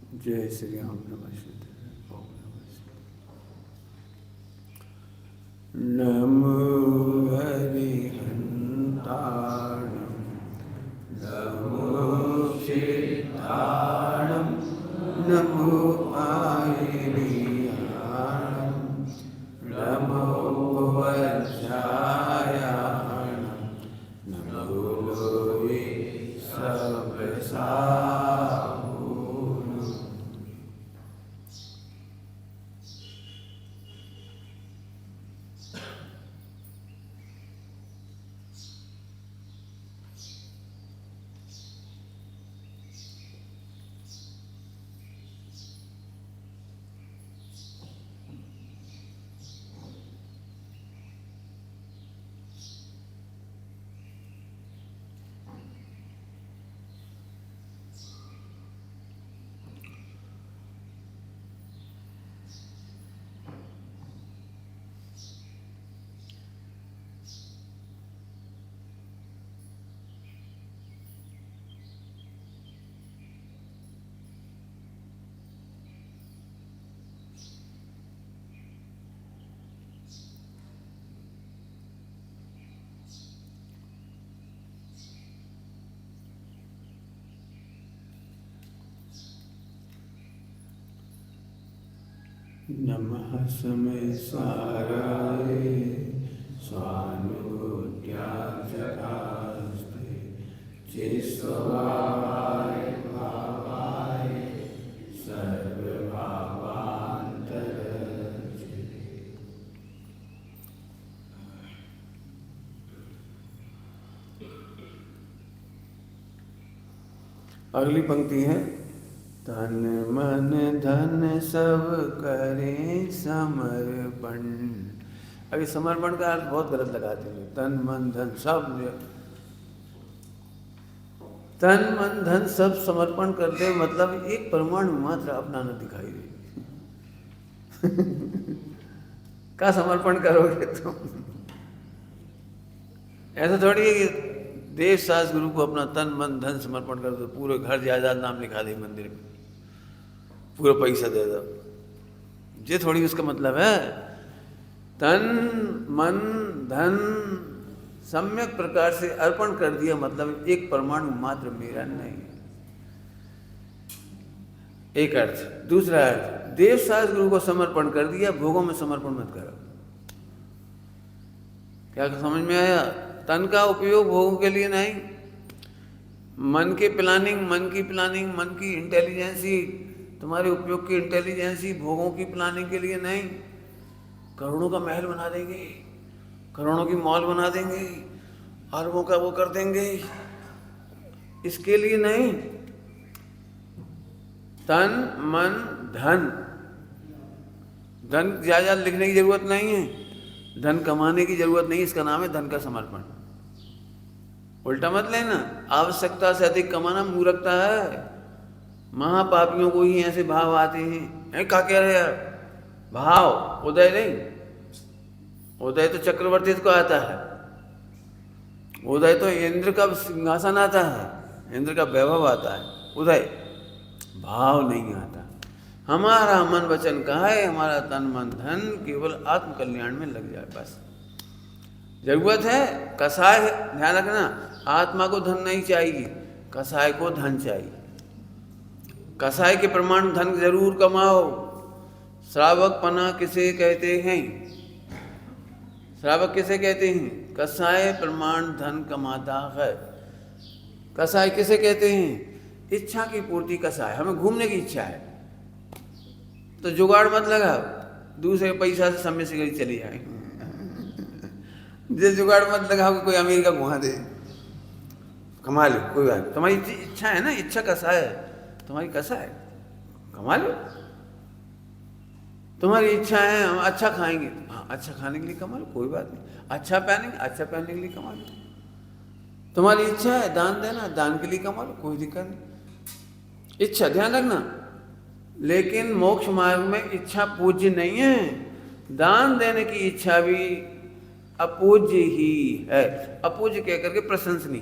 जय श्री राम। नमस्ते। नमो हरिहंताणं नमो सिद्धाणं नमो आयर्याणं नमो वज्रायाणं नमो लोके सर्वसाहुणं। नमः समयसाराय स्वानुभूत्याचरास्ते चिस्वभावाय भावाय सर्वभावान्तरचिते। अगली पंक्ति है तन मन धन सब करें समर्पण। अभी समर्पण का अर्थ बहुत गलत लगाते हैं। तन मन धन सब, तन मन धन सब समर्पण करते मतलब एक परमाणु मात्र अपना न दिखाई दे। का समर्पण करोगे तुम? ऐसा थोड़ी है कि देव सास गुरु को अपना तन मन धन समर्पण कर दो, पूरे घर जायदाद नाम लिखा दे मंदिर में, पूरा पैसा दे दो। ये थोड़ी उसका मतलब है। तन मन धन सम्यक प्रकार से अर्पण कर दिया मतलब एक परमाणु मात्र मेरा नहीं। एक अर्थ। दूसरा अर्थ, देव सास गुरु को समर्पण कर दिया, भोगों में समर्पण मत करो। क्या समझ में आया? तन का उपयोग भोगों के लिए नहीं, मन की प्लानिंग, मन की इंटेलिजेंसी, तुम्हारे उपयोग की इंटेलिजेंसी भोगों की प्लानिंग के लिए नहीं। करोड़ों का महल बना देंगे, करोड़ों की मॉल बना देंगे, अरबों का वो कर देंगे, इसके लिए नहीं। तन मन धन, धन ज्यादा लिखने की जरूरत नहीं है, धन कमाने की जरूरत नहीं, इसका नाम है धन का समर्पण। उल्टा मत लेना, आवश्यकता से अधिक कमाना मूर्खता है। महापापियों को ही ऐसे भाव आते हैं। क्या कह रहे यार? भाव उदय नहीं, उदय तो चक्रवर्ती को आता है, उदय तो इंद्र का सिंहासन आता है, इंद्र का वैभव आता है, उदय भाव नहीं आता। हमारा मन वचन कहा है, हमारा तन मन धन केवल आत्म कल्याण में लग जाए बस। जरूरत है कसाय, ध्यान रखना, आत्मा को धन नहीं चाहिए, कसाय को धन चाहिए। कसाय के प्रमाण धन जरूर कमाओ। श्रावक पना किसे कहते हैं? श्रावक किसे कहते हैं? कसाय प्रमाण धन कमाता है। कसाय किसे कहते हैं? इच्छा की पूर्ति कसाय। हमें घूमने की इच्छा है तो जुगाड़ मत लगाओ, दूसरे पैसा से समय से गई चली जाए। जिस जुगाड़ मत लगाओ कि कोई अमेरिका घुमा दे, कमा लो, कोई बात। तुम्हारी इच्छा है ना, इच्छा कसाय है, तुम्हारी कसाय, कमा लो। तुम्हारी इच्छा है हम अच्छा खाएंगे, हाँ अच्छा खाने के लिए कमा लो, कोई बात नहीं। अच्छा पहनेंगे, अच्छा पहनने के लिए कमा लो। तुम्हारी इच्छा है दान देना, दान के लिए कमा लो, कोई दिक्कत नहीं। इच्छा ध्यान रखना। लेकिन मोक्ष मार्ग में इच्छा पूज्य नहीं है। दान देने की इच्छा भी अपूज्य ही है। अपूज्य कह करके प्रशंसनीय।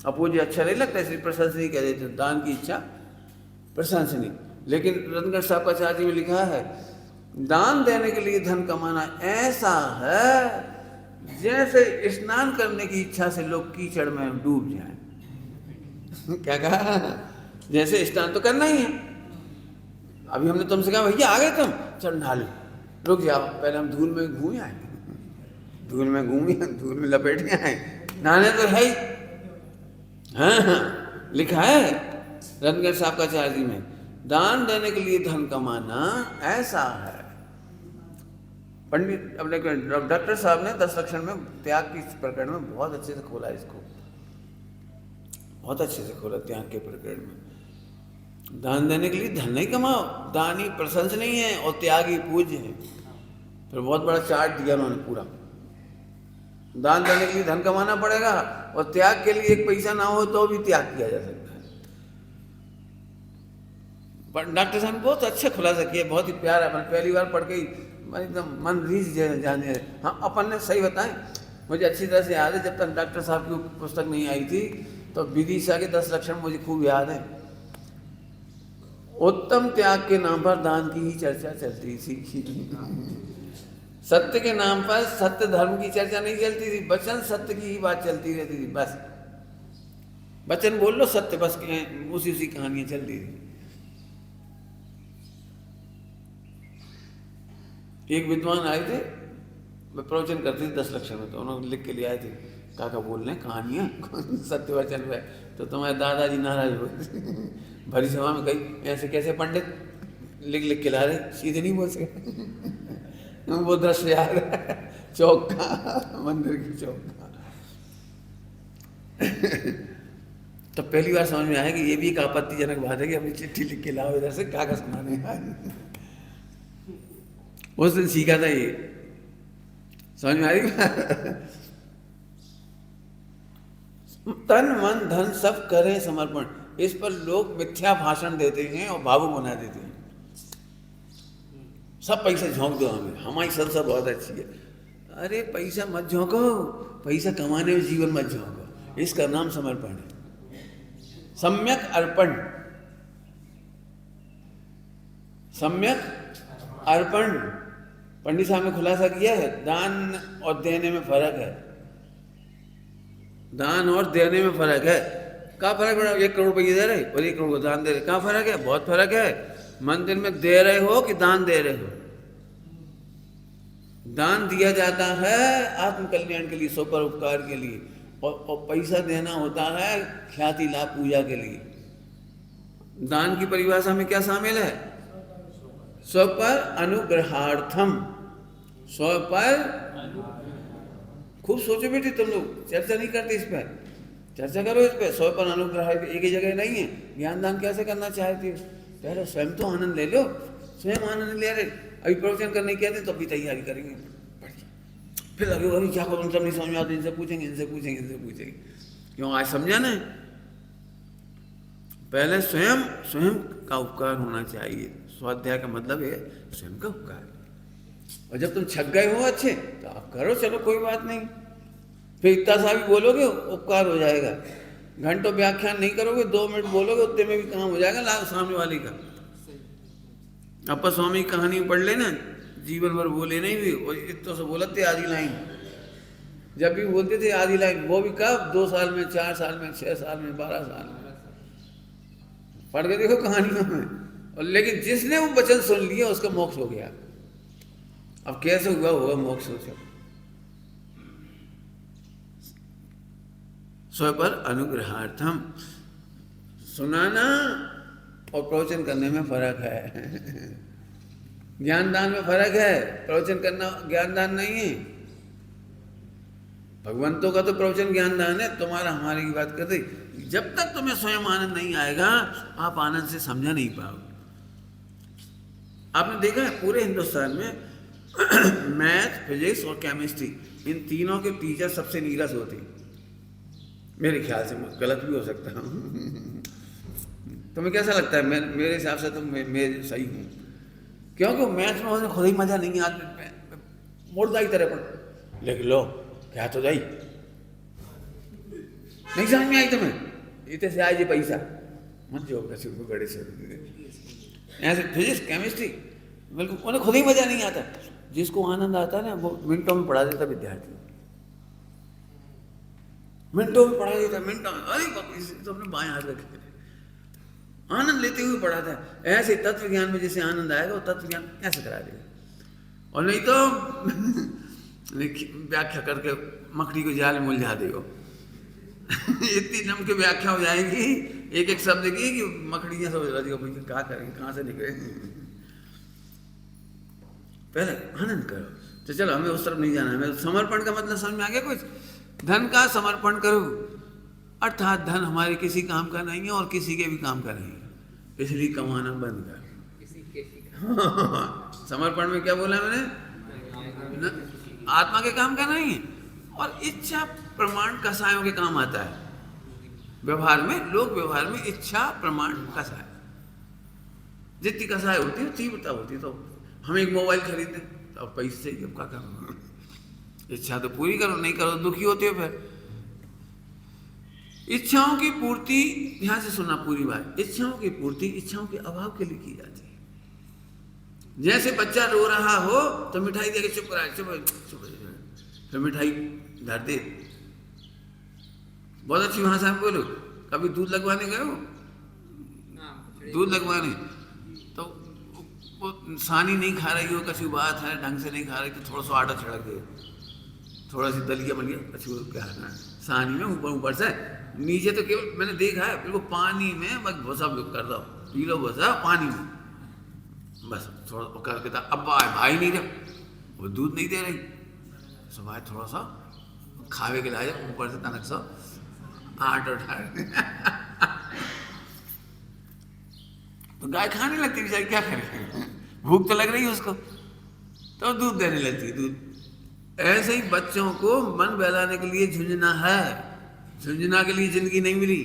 अपूज्य अच्छा नहीं लगता इसलिए प्रशंसनीय कह देते। दान की इच्छा प्रशंसनीय। लेकिन रत्नगढ़ साहब का चार्ज में लिखा है, दान देने के लिए धन कमाना ऐसा है जैसे स्नान करने की इच्छा से लोग कीचड़ में डूब जाएं। क्या कहा? जैसे स्नान तो करना ही है। अभी हमने तुमसे कहा भैया आ गए तुम, चल नहा लो, रुक जाओ पहले हम धूल में घूम आए, धूल में घूमे, धूल में लपेट के आए, नहाने तो है ही। हाँ, लिखा है रत्नगढ़ साहब का चार्जी में, दान देने के लिए धन कमाना ऐसा है। पंडित अपने डॉक्टर साहब ने 10 लक्षण में त्याग की प्रकरण में बहुत अच्छे से खोला, इसको बहुत अच्छे से खोला त्याग के प्रकरण में। दान देने के लिए धन नहीं कमाओ, दान ही प्रशंसनीय है और त्यागी पूज्य है। फिर बहुत बड़ा चार्ट दिया उन्होंने पूरा, दान देने के लिए धन कमाना पड़ेगा और त्याग के लिए एक पैसा ना हो तो भी त्याग किया जा सकता है। पर डॉक्टर साहब ने बहुत अच्छा खुलासा किया, बहुत ही प्यारा। मैंने पहली बार पढ़ के ही एकदम मन रीझ जाने। हाँ, अपन ने सही बताएं, मुझे अच्छी तरह से याद है, जब तक डॉक्टर साहब की पुस्तक नहीं आई थी तो विदिशा के 10 लक्षण मुझे खूब याद है। उत्तम त्याग के नाम पर दान की ही चर्चा चलती थी। सत्य के नाम पर सत्य धर्म की चर्चा नहीं चलती थी, वचन सत्य की ही बात चलती रहती थी। बस वचन बोल लो सत्य, बस उसी कहानियां चलती थी। एक विद्वान आए थे, वे प्रवचन करते थे 10 लक्षण में, तो उन्होंने लिख के ले आए थे, काका बोल रहे हैं कहानियाँ सत्य वचन पे, तो तुम्हारे दादाजी नाराज हो भरी सभा में कही ऐसे कैसे पंडित लिख के ला रहे, सीधे नहीं बोल सके। वो दृश्य याद है चौक का, मंदिर की चौक का। तो पहली बार समझ में आया कि ये भी एक आपत्तिजनक बात है कि अभी चिट्ठी लिख के लाओ इधर से कागज सुनाने। उस दिन सीखा था ये, समझ में आ रही? तन मन धन सब करें समर्पण, इस पर लोग मिथ्या भाषण देते हैं और भावुक बना देते हैं। सब पैसे झोंक दो हमें, हमारी संस्था बहुत अच्छी है। अरे पैसा मत झोंको, पैसा कमाने में जीवन मत झोंको, इसका नाम समर्पण है। सम्यक अर्पण, सम्यक अर्पण। पंडित साहब ने खुलासा किया है, दान और देने में फर्क है। दान और देने में फर्क है। क्या फर्क पड़ा? 1 करोड़ रुपये दे रहे और 1 करोड़ को दान दे रहे, क्या फर्क है? बहुत फर्क है। मंदिर में दे रहे हो कि दान दे रहे हो? दान दिया जाता है आत्मकल्याण के लिए, स्वपरोपकार के लिए, और पैसा देना होता है ख्याति लाभ पूजा के लिए। दान की परिभाषा में क्या शामिल है? स्व पर अनुग्रहार्थम, स्व पर। खूब सोचो बेटी, तुम लोग चर्चा नहीं करते इस पर, चर्चा करो इस पर। स्व पर अनुग्रह एक ही जगह नहीं है। ज्ञान दान कैसे करना चाहते हो? पहले स्वयं तो आनंद ले लो, स्वयं आनंद ले रहे। अभी प्रवचन करने के कहते तो अभी तैयारी करेंगे, फिर लगे अभी क्या करूँ, सब नहीं समझ में आता, इनसे पूछेंगे, इनसे पूछेंगे, इनसे पूछेंगे। क्यों? आज समझा ना? पहले स्वयं का उपकार होना चाहिए। स्वाध्याय का मतलब है स्वयं का उपकार। और जब तुम छक गए हो अच्छे तो आप करो, चलो कोई बात नहीं। फिर इतना सा भी बोलोगे उपकार हो जाएगा। घंटों व्याख्यान नहीं करोगे, 2 मिनट बोलोगे, उतने में भी काम हो जाएगा लाभ सामने वाले का। अपा स्वामी की कहानी पढ़ लेना, जीवन भर बोले नहीं भी, और इतना से बोलते थे आधी लाइन। जब भी बोलते थे आधी लाइन, वो भी कब? 2 साल में, 4 साल में, 6 साल में, 12 साल में। पढ़ के देखो कहानियों में। और लेकिन जिसने वो वचन सुन लिया उसका मोक्ष हो गया। अब कैसे हुआ होगा मोक्ष? सोचो। स्व पर अनुग्रहार्थम, सुनाना और प्रवचन करने में फर्क है। ज्ञान दान में फर्क है, प्रवचन करना ज्ञान दान नहीं है। भगवंतों का तो प्रवचन ज्ञान दान है, तुम्हारा हमारे की बात करते। जब तक तुम्हें स्वयं आनंद नहीं आएगा, आप आनंद से समझा नहीं पाओगे। आपने देखा है पूरे हिंदुस्तान में मैथ, फिजिक्स और केमिस्ट्री, इन तीनों के टीचर सबसे नीरस होते हैं मेरे ख्याल से। मैं गलत भी हो सकता हूँ। तुम्हें कैसा लगता है? मेरे हिसाब से तो मैं सही हूँ, क्योंकि मैथ में खुद ही मजा नहीं आता। मुर्दा की तरह पढ़ लिख लो, क्या तो जाई नहीं समझ में आई तुम्हें? इतने से आज ये पैसा मत जो किसी को गड़े से ऐसे फिजिक्स केमिस्ट्री बिल्कुल उन्हें खुद ही मजा नहीं आता। जिसको आनंद आता है ना वो मिनटों में पढ़ा देता विद्यार्थी, मिनटों में पढ़ा देता, मिनटों में। अरे तो अपने बाएं हाथ रखे आनंद लेते हुए पढ़ाता है। ऐसे तत्व ज्ञान में जैसे आनंद आएगा वो तत्व ज्ञान ऐसे करा देगा। और नहीं तो व्याख्या करके मकड़ी को जाल में उलझा देगा। इतनी नम की व्याख्या हो जाएगी एक एक शब्द की कि मकड़ियां समझ रही हो क्या करेंगे, कहाँ से निकले। पहले आनंद करो। तो चलो हमें उस तरफ नहीं जाना है। हमें समर्पण का मतलब समझ में आ गया कुछ? धन का समर्पण करो, अर्थात धन हमारे किसी काम का नहीं है और किसी के भी काम का नहीं है, इसलिए कमाना बंद कर। समर्पण में क्या बोला मैंने? आत्मा के काम का नहीं है और इच्छा प्रमाण कसायों के काम आता है। व्यवहार में, लोक व्यवहार में इच्छा प्रमाण कसाय, जितनी कसाय होती है तीव्रता होती है। तो हम एक मोबाइल खरीदते तो अब पैसे अब क्या करो, इच्छा तो पूरी करो, नहीं करो दुखी होते हो। फिर इच्छाओं की पूर्ति, ध्यान से सुनना पूरी बात, इच्छाओं की पूर्ति इच्छाओं के अभाव के लिए की जाती है। जैसे बच्चा रो रहा हो तो मिठाई देके चुप करा, चुप चुप, फिर मिठाई धर दे। बहुत अच्छी भाषा में बोलो। कभी दूध लगवाने गए हो? दूध लगवाने तो वो सानी नहीं खा रही हो, कछु बात है ढंग से नहीं खा रही तो थोड़ा सा आटा छिड़क दे, थोड़ा सी दलिया बन गया, कछु क्या है सानी में ऊपर ऊपर से नीचे तो केवल मैंने देखा है बिल्कुल पानी में बस भूसा कर दो, पी लो भूसा पानी में बस थोड़ा करके था। अब भाई नहीं रहा, वो दूध नहीं दे रही, सुबह थोड़ा सा खावे के लाए ऊपर से तनक सा आटा उठा तो गाय खाने लगती बेचारी, क्या करे, भूख तो लग रही है उसको, तो दूध देने लगती है दूध। ऐसे ही बच्चों को मन बहलाने के लिए झुंझुना है, झुंझुना के लिए जिंदगी नहीं मिली।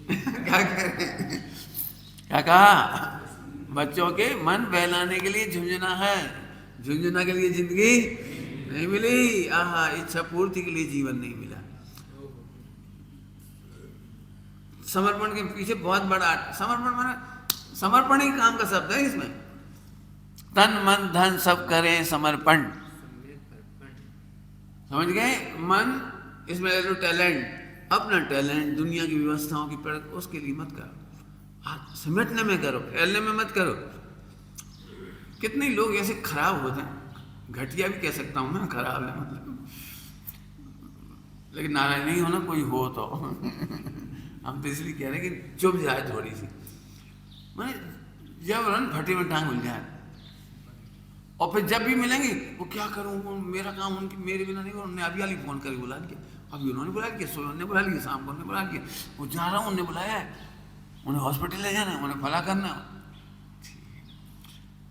क्या करें, क्या कहा? बच्चों के मन बहलाने के लिए झुंझुना है, झुंझुना के लिए जिंदगी नहीं मिली। आहा, इच्छा पूर्ति के लिए जीवन नहीं मिला। समर्पण के पीछे बहुत बड़ा समर्पण माना, समर्पण ही काम का शब्द है। इसमें तन मन धन सब करें समर्पण, समझ गए? मन इसमें ले लो टैलेंट, अपना टैलेंट दुनिया की व्यवस्थाओं की प्रयोग उसके लिए मत करो, समेटने में करो, फैलने में मत करो। कितने लोग ऐसे खराब होते हैं, घटिया भी कह सकता हूँ मैं, खराब है मतलब, लेकिन नाराज नहीं होना कोई हो तो। हम तो इसलिए कह रहे हैं कि चुप जाए थोड़ी सी, मैंने जब रन भट्टी में टांग उलझाए और फिर जब भी मिलेंगे वो क्या करूँ, मेरा काम उनकी मेरे बिना नहीं। उन्होंने अभी वाली फ़ोन करके बुला लिया, अभी उन्होंने बुला लिया, सुबह उन्होंने बुला लिया, शाम को उन्होंने बुला लिया, वो जा रहा हूँ उन्होंने बुलाया है, उन्हें हॉस्पिटल ले जाना, उन्हें भला करना।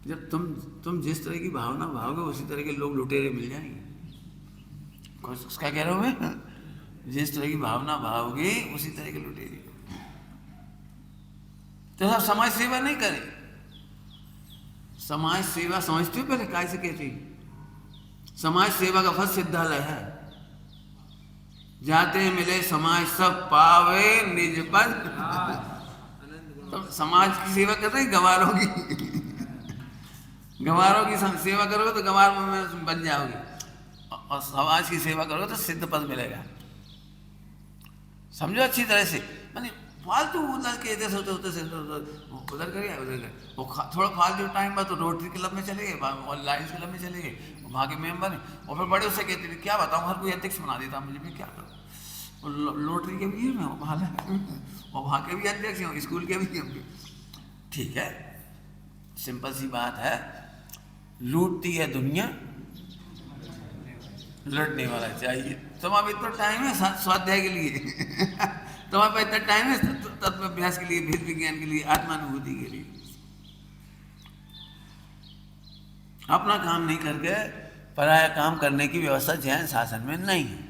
जब तुम जिस तरह की भावना भावोगे उसी तरह के लोग लुटेरे मिल जाएंगे। क्या कह रहा हूँ मैं? जिस तरह की भावना भावोगे उसी तरह के लुटेरे। तो सब समाज सेवा नहीं करें। समाज सेवा समझते हो पहले कैसे कहते हैं? समाज सेवा का फल सिद्धालय है। जाते मिले समाज सब पावे निज पद। तो समाज की सेवा कर रहे गंवारों की, गंवारों की सेवा करोगे तो गंवार में बन जाओगे, और समाज की सेवा करोगे तो सिद्ध पद मिलेगा। समझो अच्छी तरह से। मैंने फालतू उधर के इधर होते होते से उधर करिए उधर कर, वो थोड़ा फालतू टाइम बाद तो रोटरी क्लब में चले गए, और लाइन्स क्लब में चले गए, वहाँ के मेंबर हैं, और फिर बड़े उससे कहते थे क्या बताऊँ, हर कोई अध्यक्ष बना देता मुझे, मैं क्या करूँ। लोटरी के भी हैं और वहाँ के भी अध्यक्ष हैं, स्कूल के भी होंगे। ठीक है, सिंपल सी बात है, लूटती है दुनिया, लड़ने वाला चाहिए। तुम्हारा इतना टाइम है स्वाध्याय के लिए, तुम्हारे पास इतना टाइम है तत्व अभ्यास के लिए, भेद विज्ञान के लिए, आत्मानुभूति के लिए। अपना काम नहीं करके पराया काम करने की व्यवस्था जैन शासन में नहीं है।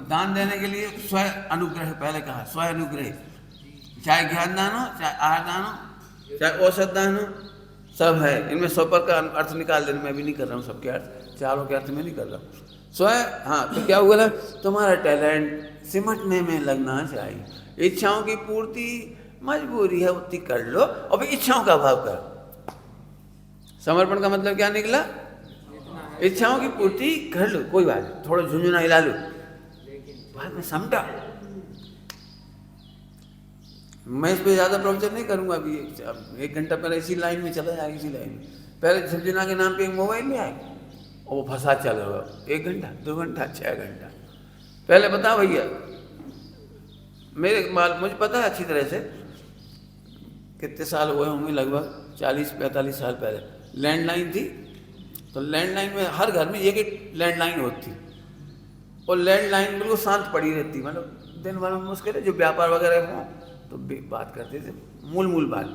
दान देने के लिए स्व अनुग्रह, पहले कहा स्व अनुग्रह, चाहे ज्ञान दान हो, चाहे आहार दान हो, चाहे औषध दान हो, सब है। इनमें 100 पर का अर्थ निकाल देना मैं भी नहीं कर रहा हूँ, सबके अर्थ, चारों के अर्थ में नहीं कर रहा हूँ। स्वयं, हाँ, तो क्या हुआ ना, तुम्हारा टैलेंट सिमटने में लगना चाहिए। इच्छाओं की पूर्ति मजबूरी है, उतनी कर लो, और फिर इच्छाओं का अभाव कर। समर्पण का मतलब क्या निकला? इच्छाओं की पूर्ति कर लो, कोई बात नहीं, थोड़ा झुंझुना हिला लो, बाद में समझा। मैं इस पर ज़्यादा प्रवचन नहीं करूँगा अभी, 1 घंटा पहले इसी लाइन में चला जाएगा, इसी लाइन में। पहले झुंझुना के नाम पे एक मोबाइल ले आए और वो फंसा चल रहा, 1 घंटा 2 घंटा 6 घंटा। पहले बताओ भैया, मुझे पता है अच्छी तरह से, कितने साल हुए होंगे, लगभग 40-45 साल पहले लैंडलाइन थी। तो लैंडलाइन में हर घर में एक एक लैंडलाइन होती, और लैंडलाइन बिल्कुल शांत पड़ी रहती, मतलब दिन भर में मुश्किल है, जो व्यापार वगैरह हो तो बात करते थे, मूल बात,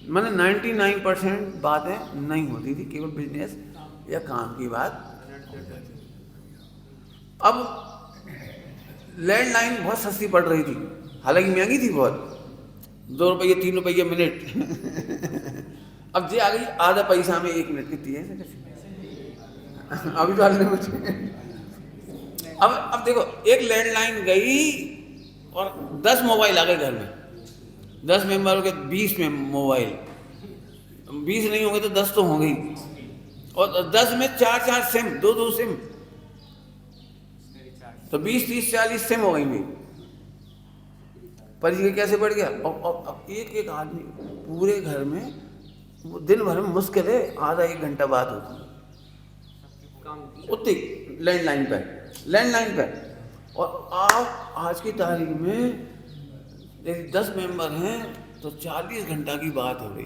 मतलब 99% बातें नहीं होती थी, केवल बिजनेस या काम की बात। अब लैंडलाइन बहुत सस्ती पड़ रही थी, हालांकि महंगी थी बहुत, 2 रुपये 3 रुपये मिनट। अब जे आ गई आधा पैसा में 1 मिनट कितनी है अभी तो हाल में। अब देखो, एक लैंडलाइन गई और 10 मोबाइल आ गए घर में, 10 मेंबरों के 20 में मोबाइल, 20 नहीं होंगे तो 10 तो होंगे ही, और 10 में 4 सिम, 2 सिम, तो 20-30-40 सिम हो गई मेरी। पर ये कैसे बढ़ गया? अब एक आदमी पूरे घर में, वो दिन भर में मुश्किल है आधा 1 घंटा बात होती है उतनी लैंडलाइन पर। और आप आज की तारीख में 10 मेंबर हैं तो 40 घंटा की बात हो रही,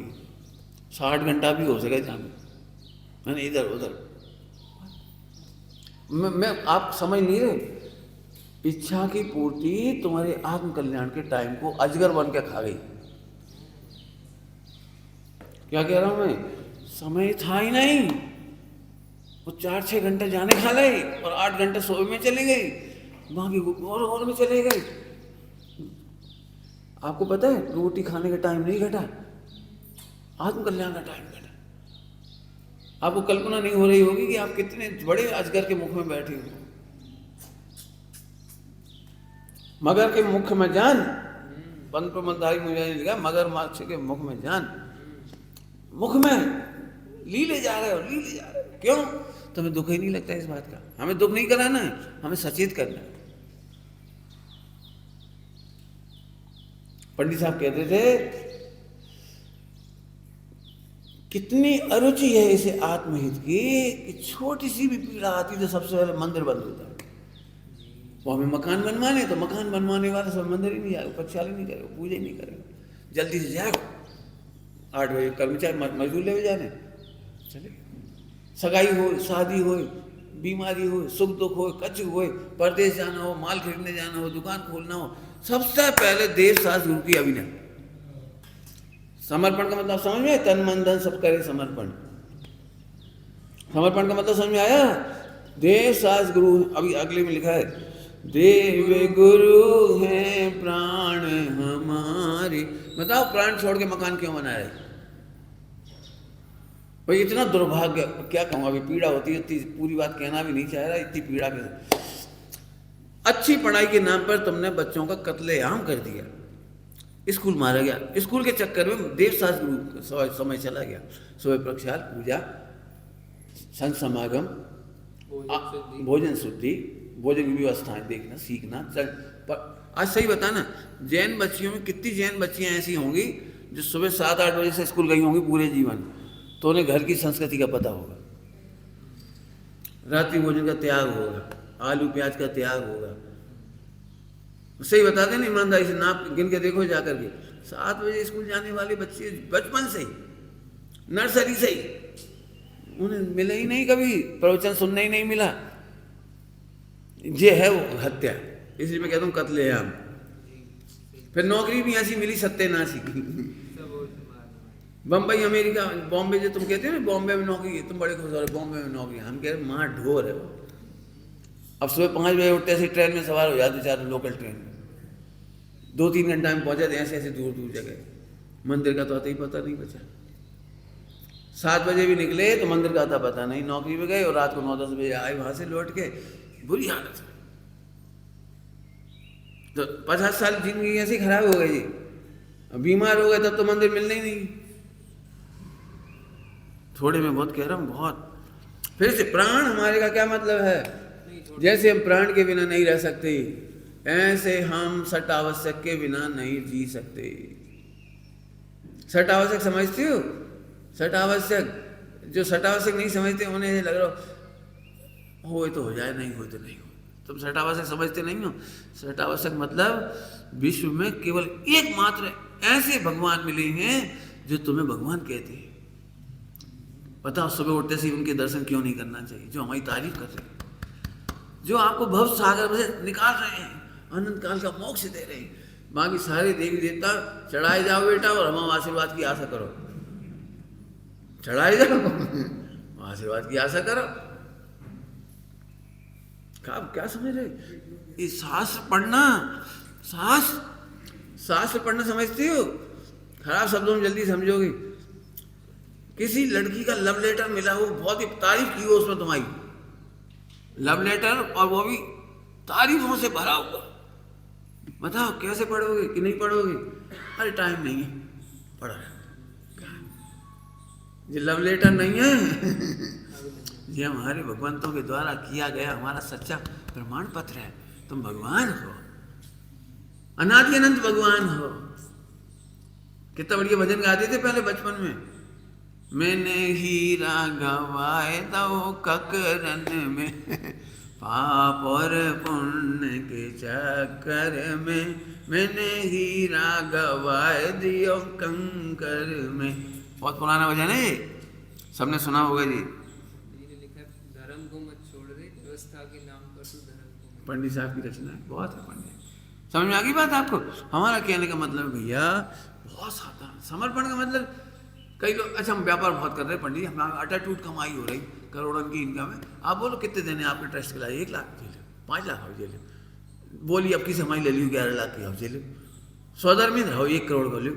60 घंटा भी हो सके जाने, मैंने इधर उधर। मैं आप समझ नहीं रहे, इच्छा की पूर्ति तुम्हारे आत्म कल्याण के टाइम को अजगर बन के खा गई। क्या कह रहा हूं मैं? समय था ही नहीं, वो 4-6 घंटे जाने खा गई और 8 घंटे सोए में चली गई, बाकी और में चले गए। आपको पता है, रोटी खाने का टाइम नहीं घटा, आत्म कल्याण का टाइम घटा। आपको कल्पना नहीं हो रही होगी कि आप कितने बड़े अजगर के मुख में बैठे हो। मगर के मुख में जान, पंत प्रमदारी मुझे लिखा, मगर माक्ष के मुख में जान, मुख में लीले जा रहे हो। क्यों? तुम्हें दुख ही नहीं लगता इस बात का? हमें दुख नहीं कराना है, हमें सचेत करना है। पंडित साहब कहते थे, कितनी अरुचि है इसे आत्महित की कि छोटी सी भी पीड़ा आती तो सबसे पहले मंदिर बंद होता है। वो हमें मकान बनवाने, तो मकान बनवाने वाले सब मंदिर ही नहीं जाएगा, प्रक्षालन नहीं करेगा, पूजा ही नहीं करेगा, जल्दी से जाएगा 8 बजे कर्मचारी मजदूर ले जाने चले। सगाई हो, शादी हो, बीमारी हो, सुख दुख हो, कच्छ हो, परदेश जाना हो, माल खरीदने जाना हो, दुकान खोलना हो, सबसे पहले देव शास्त्र गुरु की अभिनय। समर्पण का मतलब समझ में? तन मन धन सब करे समर्पण। समर्पण का मतलब समझ में आया? देव शास्त्र गुरु, अभी अगले में लिखा है, देव गुरु हैं प्राण हमारे। बताओ, प्राण छोड़ के मकान क्यों बना रहे भाई? इतना दुर्भाग्य, क्या कहूँ, अभी पीड़ा होती है, इतनी पूरी बात कहना भी नहीं चाह रहा, इतनी पीड़ा के। अच्छी पढ़ाई के नाम पर तुमने बच्चों का कत्लेआम कर दिया, स्कूल मारा गया, स्कूल के चक्कर में देव शास्त्र गुरु समय चला गया, सुबह प्रक्षाल, पूजा, संत समागम, भोजन शुद्धि, भोजन की व्यवस्थाएं देखना, सीखना। आज सही बताना, जैन बच्चियों में कितनी जैन बच्चियां ऐसी होंगी जो सुबह 7-8 बजे से स्कूल गई होंगी पूरे जीवन, तो उन्हें घर की संस्कृति का पता होगा, रात्रि भोजन का त्याग होगा, आलू प्याज का त्याग होगा। सही बताते ना, ईमानदारी से नाप गिन के देखो जाकर के, 7 बजे स्कूल जाने वाले बच्चे बचपन से ही, नर्सरी से ही, उन्हें मिले ही नहीं, कभी प्रवचन सुनने ही नहीं मिला। ये है वो हत्या, इसलिए मैं कहता हूँ कत्लेआम। फिर नौकरी भी ऐसी मिली सत्यानाशी की। बम्बई, अमेरिका, बॉम्बे, जो तुम कहते हो ना बॉम्बे में नौकरी, तुम बड़े खुश हो रहे बॉम्बे में नौकरी, हम कह रहे माँ ढोर है वो। अब सुबह 5 बजे उठते ऐसे ट्रेन में सवार हो जाते, चारों लोकल ट्रेन में, 2-3 घंटा में पहुंचे थे, ऐसे ऐसे दूर दूर जगह। मंदिर का तो आता ही पता नहीं बचा। 7 बजे भी निकले तो मंदिर का था पता नहीं, नौकरी पे गए और रात को 9-10 बजे आए वहां से लौट के, बुरी हालत है। तो 50 साल जिंदगी ऐसी खराब हो गई जी। बीमार हो गए तब तो मंदिर मिलना ही नहीं। थोड़े में बहुत कह रहा हूँ, बहुत। फिर से प्राण हमारे का क्या मतलब है? जैसे हम प्राण के बिना नहीं रह सकते, ऐसे हम सट आवश्यक के बिना नहीं जी सकते। सट आवश्यक समझते हो? सट आवश्यक, जो सट आवश्यक नहीं समझते उन्हें लग रहा हो तो हो जाए, नहीं हो तो नहीं हो। तुम सट आवश्यक समझते नहीं हो। सट आवश्यक मतलब विश्व में केवल एकमात्र ऐसे भगवान मिले हैं जो तुम्हें भगवान कहते हैं। बताओ, सुबह उठते से उनके दर्शन क्यों नहीं करना चाहिए? जो हमारी तारीफ कर रहे हैं, जो आपको भव सागर से निकाल रहे हैं, अनंत काल का मोक्ष दे रहे हैं। बाकी सारे देवी देवता चढ़ाए जाओ बेटा और हम आशीर्वाद की आशा करो। चढ़ाए जाओ, आशीर्वाद की आशा करो। क्या समझ रहे? ये शास्त्र पढ़ना, शास्त्र पढ़ना समझते हो? खराब शब्दों में जल्दी समझोगे। किसी लड़की का लव लेटर मिला हो, बहुत ही तारीफ की हो उसमें तुम्हारी, लव लेटर, और वो भी तारीफों से भरा हुआ। बताओ कैसे पढ़ोगे कि नहीं पढ़ोगे? अरे टाइम नहीं है, पढ़ा ये लव लेटर नहीं है। ये हमारे भगवंतों के द्वारा किया गया हमारा सच्चा प्रमाण पत्र है। तुम भगवान हो, अनादि अनंत भगवान हो। कितना बढ़िया भजन गाते थे पहले बचपन में। मैंने हीरा गवाए दो ककरन में, पाप और पुण्य के चक्कर में, मैंने हीरा गवाए दियो कंकर में। बहुत पुराना भजन है, सबने सुना होगा जी। धर्म को मत छोड़ दे, व्यवस्था के नाम पर तू धर्म को। पंडित साहब की रचना है, बहुत है पंडित। समझ में आ गई बात आपको? हमारा कहने का मतलब भैया बहुत सावधान। समर्पण का मतलब, कई लोग, अच्छा हम व्यापार बहुत कर रहे हैं पंडित, हमारा अटाटूट कमाई हो रही करोड़ों की इनकम है। आप बोलो कितने देने आपके ट्रस्ट के लाए? 1 लाख जे लो, 5 लाख हो जे लो, बोली अब की समाई ले ली 11 लाख की हो जे लो, 100 में रहो 1 करोड़ को लो।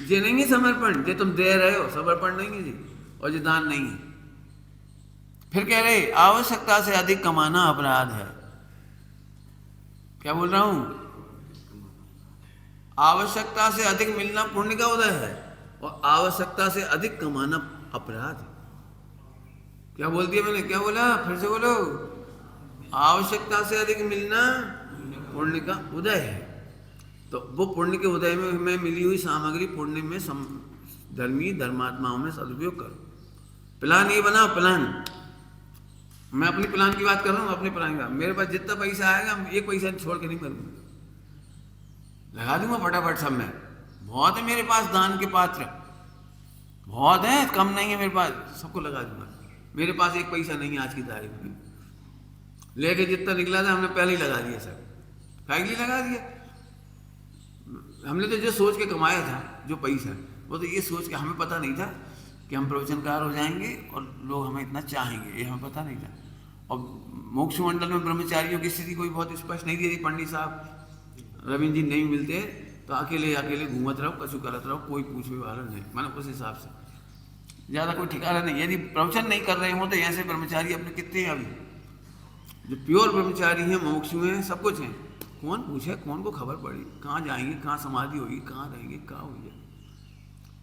ये नहीं है समर्पण, जो तुम दे रहे हो समर्पण नहीं है जी, और ये दान नहीं है। फिर कह रहे आवश्यकता से अधिक कमाना अपराध है। क्या बोल रहा हूं? आवश्यकता से अधिक मिलना पुण्य का उदय है, और आवश्यकता से अधिक कमाना अपराध है। क्या बोल दिया मैंने? क्या बोला? फिर से बोलो। आवश्यकता से अधिक मिलना पुण्य का उदय है। तो वो पुण्य के उदय में मिली हुई सामग्री पुण्य में धर्मी धर्मात्माओं में सदुपयोग करो। प्लान ये बनाओ, प्लान। मैं अपनी प्लान की बात कर रहा हूँ, अपने प्लान का। मेरे पास जितना पैसा आएगा 1 पैसा छोड़ के नहीं करूँगा, लगा दूंगा फटाफट सब में। बहुत है मेरे पास दान के पात्र, बहुत है, कम नहीं है मेरे पास, सबको लगा दूंगा। मेरे पास 1 पैसा नहीं है आज की तारीख में। लेके जितना निकला था हमने पहले ही लगा दिया सब। काहे के लिए लगा दिया? हमने तो जो सोच के कमाया था जो पैसा, वो तो ये सोच के, हमें पता नहीं था कि हम प्रवचनकार हो जाएंगे और लोग हमें इतना चाहेंगे, ये हमें पता नहीं था। और मोक्ष मंडल में ब्रह्मचारियों की स्थिति कोई बहुत स्पष्ट नहीं थी। पंडित साहब रविंद्र जी नहीं मिलते तो अकेले घूमत रहो, कछु करत रहो, कोई पूछने वाला नहीं। मैंने उस हिसाब से ज़्यादा कोई ठिकाना नहीं। यदि प्रवचन नहीं कर रहे हो तो ऐसे ब्रह्मचारी अपने कितने हैं अभी, जो प्योर ब्रह्मचारी हैं, मोक्षु हैं, सब कुछ हैं। कौन पूछे, कौन को खबर पड़ी, कहाँ जाएंगे, कहाँ समाधि होगी, कहाँ रहेंगे, कहाँ होगी।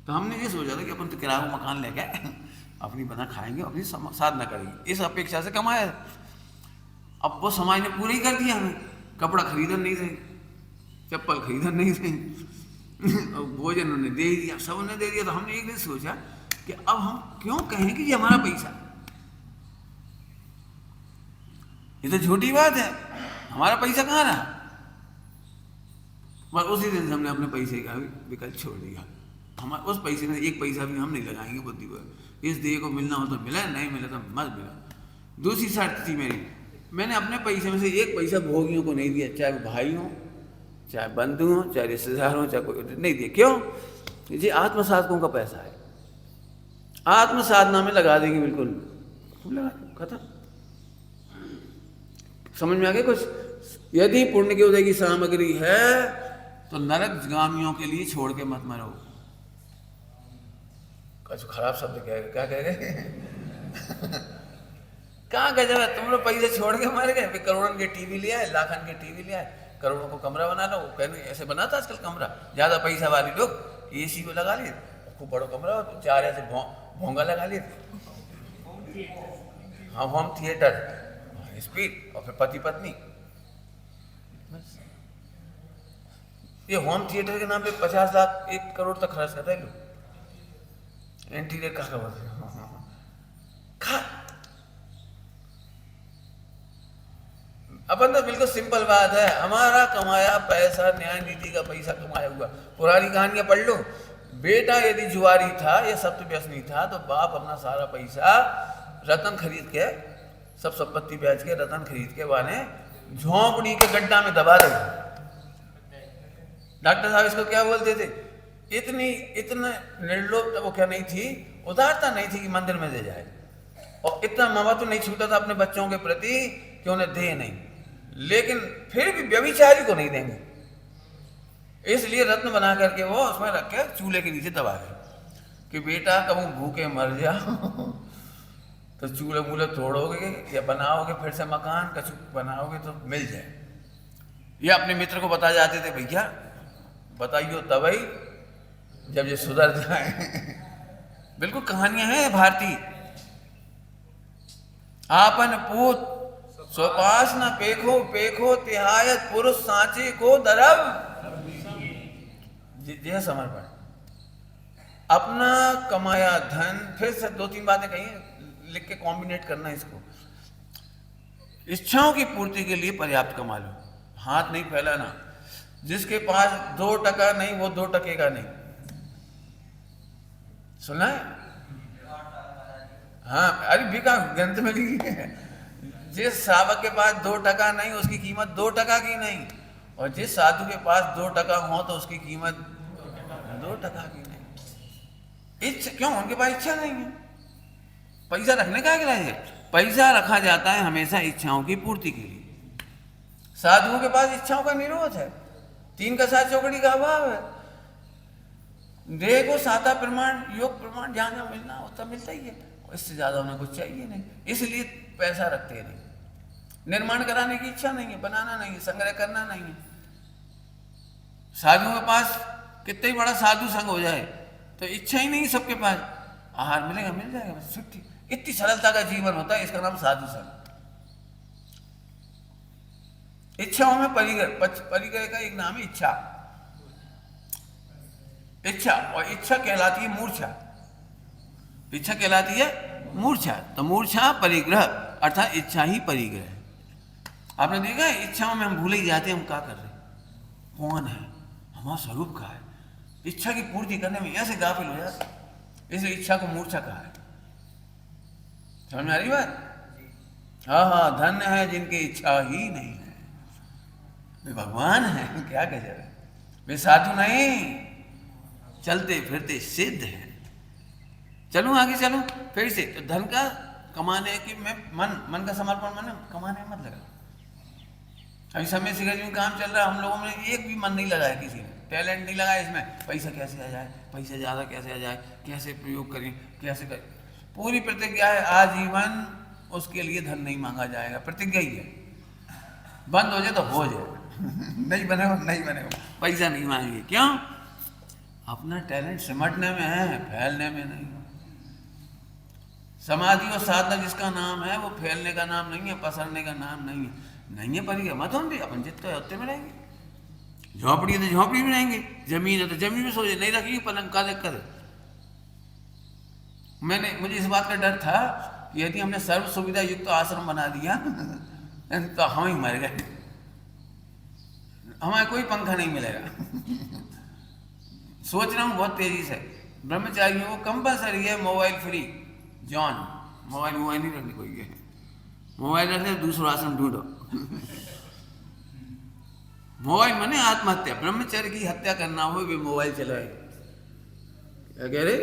तो हमने ये सोचा था कि अपन तो किराया मकान लेके अपनी बना खाएंगे, अपनी साधना करेंगे, इस अपेक्षा से कमाया। अब वो समाज ने पूरा ही कर दिया। हमें कपड़ा खरीदन नहीं थे, चप्पल खरीदन नहीं थे, भोजन उन्होंने दे दिया, सब उन्होंने दे दिया। तो हमने एक दिन सोचा कि अब हम क्यों कहें कि ये हमारा पैसा। ये तो झूठी बात है, हमारा पैसा कहाँ रहा। बस उसी दिन से हमने अपने पैसे का भी विकल्प छोड़ दिया। हम उस पैसे में 1 पैसा भी हम नहीं लगाएंगे बुद्धि पर। इस देह को मिलना हो तो मिला, नहीं मिला तो मत मिला। दूसरी शर्त थी मेरी, मैंने अपने पैसे में से 1 पैसा भोगियों को नहीं दिया, चाहे वो भाई हो, चाहे बंधु हो, चाहे रिश्तेदार हो, चाहे कोई नहीं दिया। क्यों? ये आत्म साधकों का पैसा है, आत्म साधना में लगा देंगे, बिल्कुल लगा खत्म। समझ में आ गया कुछ? यदि पुण्य के उदय की सामग्री है तो नरक गामियों के लिए छोड़ के मत मरो। कुछ खराब शब्द कहेगा, क्या कहेगा? कहाँ गजब है, तुम लोग पैसे छोड़ के मर गए, फिर करोड़ों के टीवी ले आए, लाखन के टीवी ले आए, करोड़ों को कमरा बना लो। कहने ऐसे बनाता आजकल कमरा, ज़्यादा पैसा वाले लोग एसी को लगा लिए, खूब बड़ा कमरा हो तो चार ऐसे भोंगा लगा लिए, हाँ होम थिएटर, स्पीड, और फिर पति पत्नी। ये होम थिएटर के नाम पे 50 लाख 1 करोड़ तक खर्च करते हैं लोग। इंटीरियर का खबर खा अपन तो बिल्कुल सिंपल बात है, हमारा कमाया पैसा, न्याय नीति का पैसा कमाया हुआ। पुरानी कहानियां पढ़ लो, बेटा यदि जुआरी था या सप्तव्यसनी था तो बाप अपना सारा पैसा रतन खरीद के, सब संपत्ति बेच के रतन खरीद के वाने झोंपड़ी के गड्ढा में दबा दे। डॉक्टर साहब इसको क्या बोलते थे, इतना निर्लोभता वो क्या नहीं थी, उदारता नहीं थी कि मंदिर में दे जाए, और इतना महत्व नहीं छूटा था अपने बच्चों के प्रति कि उन्हें दे नहीं, लेकिन फिर भी व्यभिचारी को नहीं देंगे, इसलिए रत्न बना करके वो उसमें रख के चूल्हे के नीचे दबा दे कि बेटा कभी भूखे मर जाओ तो चूल्हे मूल्हे तोड़ोगे या बनाओगे फिर से मकान, कछु बनाओगे तो मिल जाए। ये अपने मित्र को बता जाते थे, भैया बताइयो तभी जब ये सुधर जाए। बिल्कुल कहानियां हैं भारतीय। आपन पूत स्वपास न पेखो, पेखो तिहायत पुरुष सांचे को दरब। यह समर्पण, अपना कमाया धन, फिर से 2-3 बातें कही लिख के कॉम्बिनेट करना इसको। इच्छाओं की पूर्ति के लिए पर्याप्त कमा लो, हाथ नहीं फैलाना। जिसके पास 2 टका नहीं वो 2 टके का नहीं, सुना है? हाँ, अरे बिका ग्रंथ में लिखी है, जिस श्रावक के पास 2 टका नहीं उसकी कीमत 2 टका की नहीं, और जिस साधु के पास 2 टका हो तो उसकी कीमत 2 टका की नहीं। इच्छा क्यों? उनके पास इच्छा नहीं है। पैसा रखने का क्या है? पैसा रखा जाता है हमेशा इच्छाओं की पूर्ति के लिए। साधुओं के पास इच्छाओं का निरोध है, 3 का 7 चौकड़ी का अभाव है। देह को साता प्रमाण, योग प्रमाण जहाँ जहाँ मिलना होता मिलता ही है, इससे ज्यादा उन्हें कुछ चाहिए नहीं, इसलिए पैसा रखते नहीं। निर्माण कराने की इच्छा नहीं है, बनाना नहीं है, संग्रह करना नहीं है। साधुओं के पास कितना ही बड़ा साधु संग हो जाए तो इच्छा ही नहीं सबके पास, आहार मिलेगा मिल जाएगा बस छुट्टी। इतनी सरलता का जीवन होता है, इसका नाम साधु संग। इच्छाओं में परिग्रह, परिग्रह का एक नाम है इच्छा। इच्छा, और इच्छा कहलाती है मूर्छा। इच्छा कहलाती है मूर्छा, तो मूर्छा परिग्रह अर्थात इच्छा ही परिग्रह। आपने देखा है इच्छाओं में हम भूले ही जाते हैं हम क्या कर रहे हैं, कौन है, हमारा स्वरूप का है। इच्छा की पूर्ति करने में ऐसे गाफिल हो जाते, इसलिए इच्छा को मूर्छा कहा है। समझ में आ रही बात? हाँ हाँ, धन्य है जिनकी इच्छा ही नहीं है, वे भगवान है। क्या गजब है, वे साधु नहीं, चलते फिरते सिद्ध है। चलूं आगे, चलूं फिर से। तो धन का कमाने की में मन का समर्पण मन कमाने में मत लगा। अभी समय से जो काम चल रहा है, हम लोगों में एक भी मन नहीं लगाया, किसी ने टैलेंट नहीं लगाया इसमें। पैसा कैसे आ जाए, पैसा ज़्यादा कैसे आ जाए, कैसे प्रयोग करें, कैसे करें। पूरी प्रतिज्ञा है आजीवन उसके लिए धन नहीं मांगा जाएगा, प्रतिज्ञा ही है। बंद हो जाए तो हो जाए, नहीं बनेगा नहीं बनेगा, पैसा नहीं मांगेंगे। क्यों? अपना टैलेंट सिमटने में है, फैलने में नहीं। समाधि और साधना जिसका नाम है वो फैलने का नाम नहीं है, पसरने का नाम नहीं है। नहीं है परिग्रह मत होंगे, अपन जितने होते में रहेंगे। झोंपड़ी है तो झोंपड़ी में रहेंगे, जमीन है तो जमीन में सो जाए, नहीं रखेंगे पलंग का कर। मुझे इस बात का डर था कि यदि हमने सर्व सुविधा युक्त तो आश्रम बना दिया तो हम ही मर गए, हमें कोई पंखा नहीं मिलेगा। सोच रहा हूँ बहुत तेजी से। ब्रह्मचारियों को कंपलसरी है मोबाइल फ्री जॉन, मोबाइल नहीं रखने कोई है, मोबाइल रखने दूसरा आश्रम ढूंढो। मोबाइल माने आत्महत्या, ब्रह्मचर्य की हत्या करना हो वे मोबाइल चलाए। क्या कह रहे?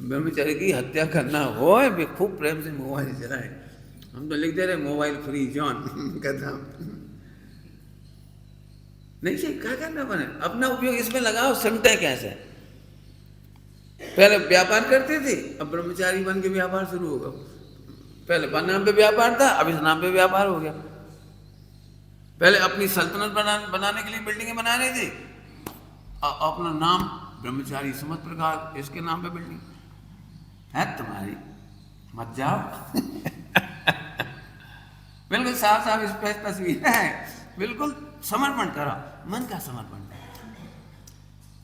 ब्रह्मचर्य की हत्या करना हो वे खूब प्रेम से मोबाइल चलाए। हम तो लिख दे रहे मोबाइल फ्री जॉन। कहता नहीं चाहिए, क्या करना बने, अपना उपयोग इसमें लगाओ, सिमटे कैसे। पहले व्यापार करते थे, अब ब्रह्मचारी बन के व्यापार शुरू होगा। पहले नाम पे व्यापार था, अब इस नाम पे व्यापार हो गया। पहले अपनी सल्तनत बनाने के लिए बिल्डिंगें बना रहे थे, अपना नाम ब्रह्मचारी समझ प्रकार, इसके नाम पे बिल्डिंग है तुम्हारी, मत जाओ। बिल्कुल साफ साफ स्पष्ट तस्वीर है, बिल्कुल समर्पण करा, मन का समर्पण।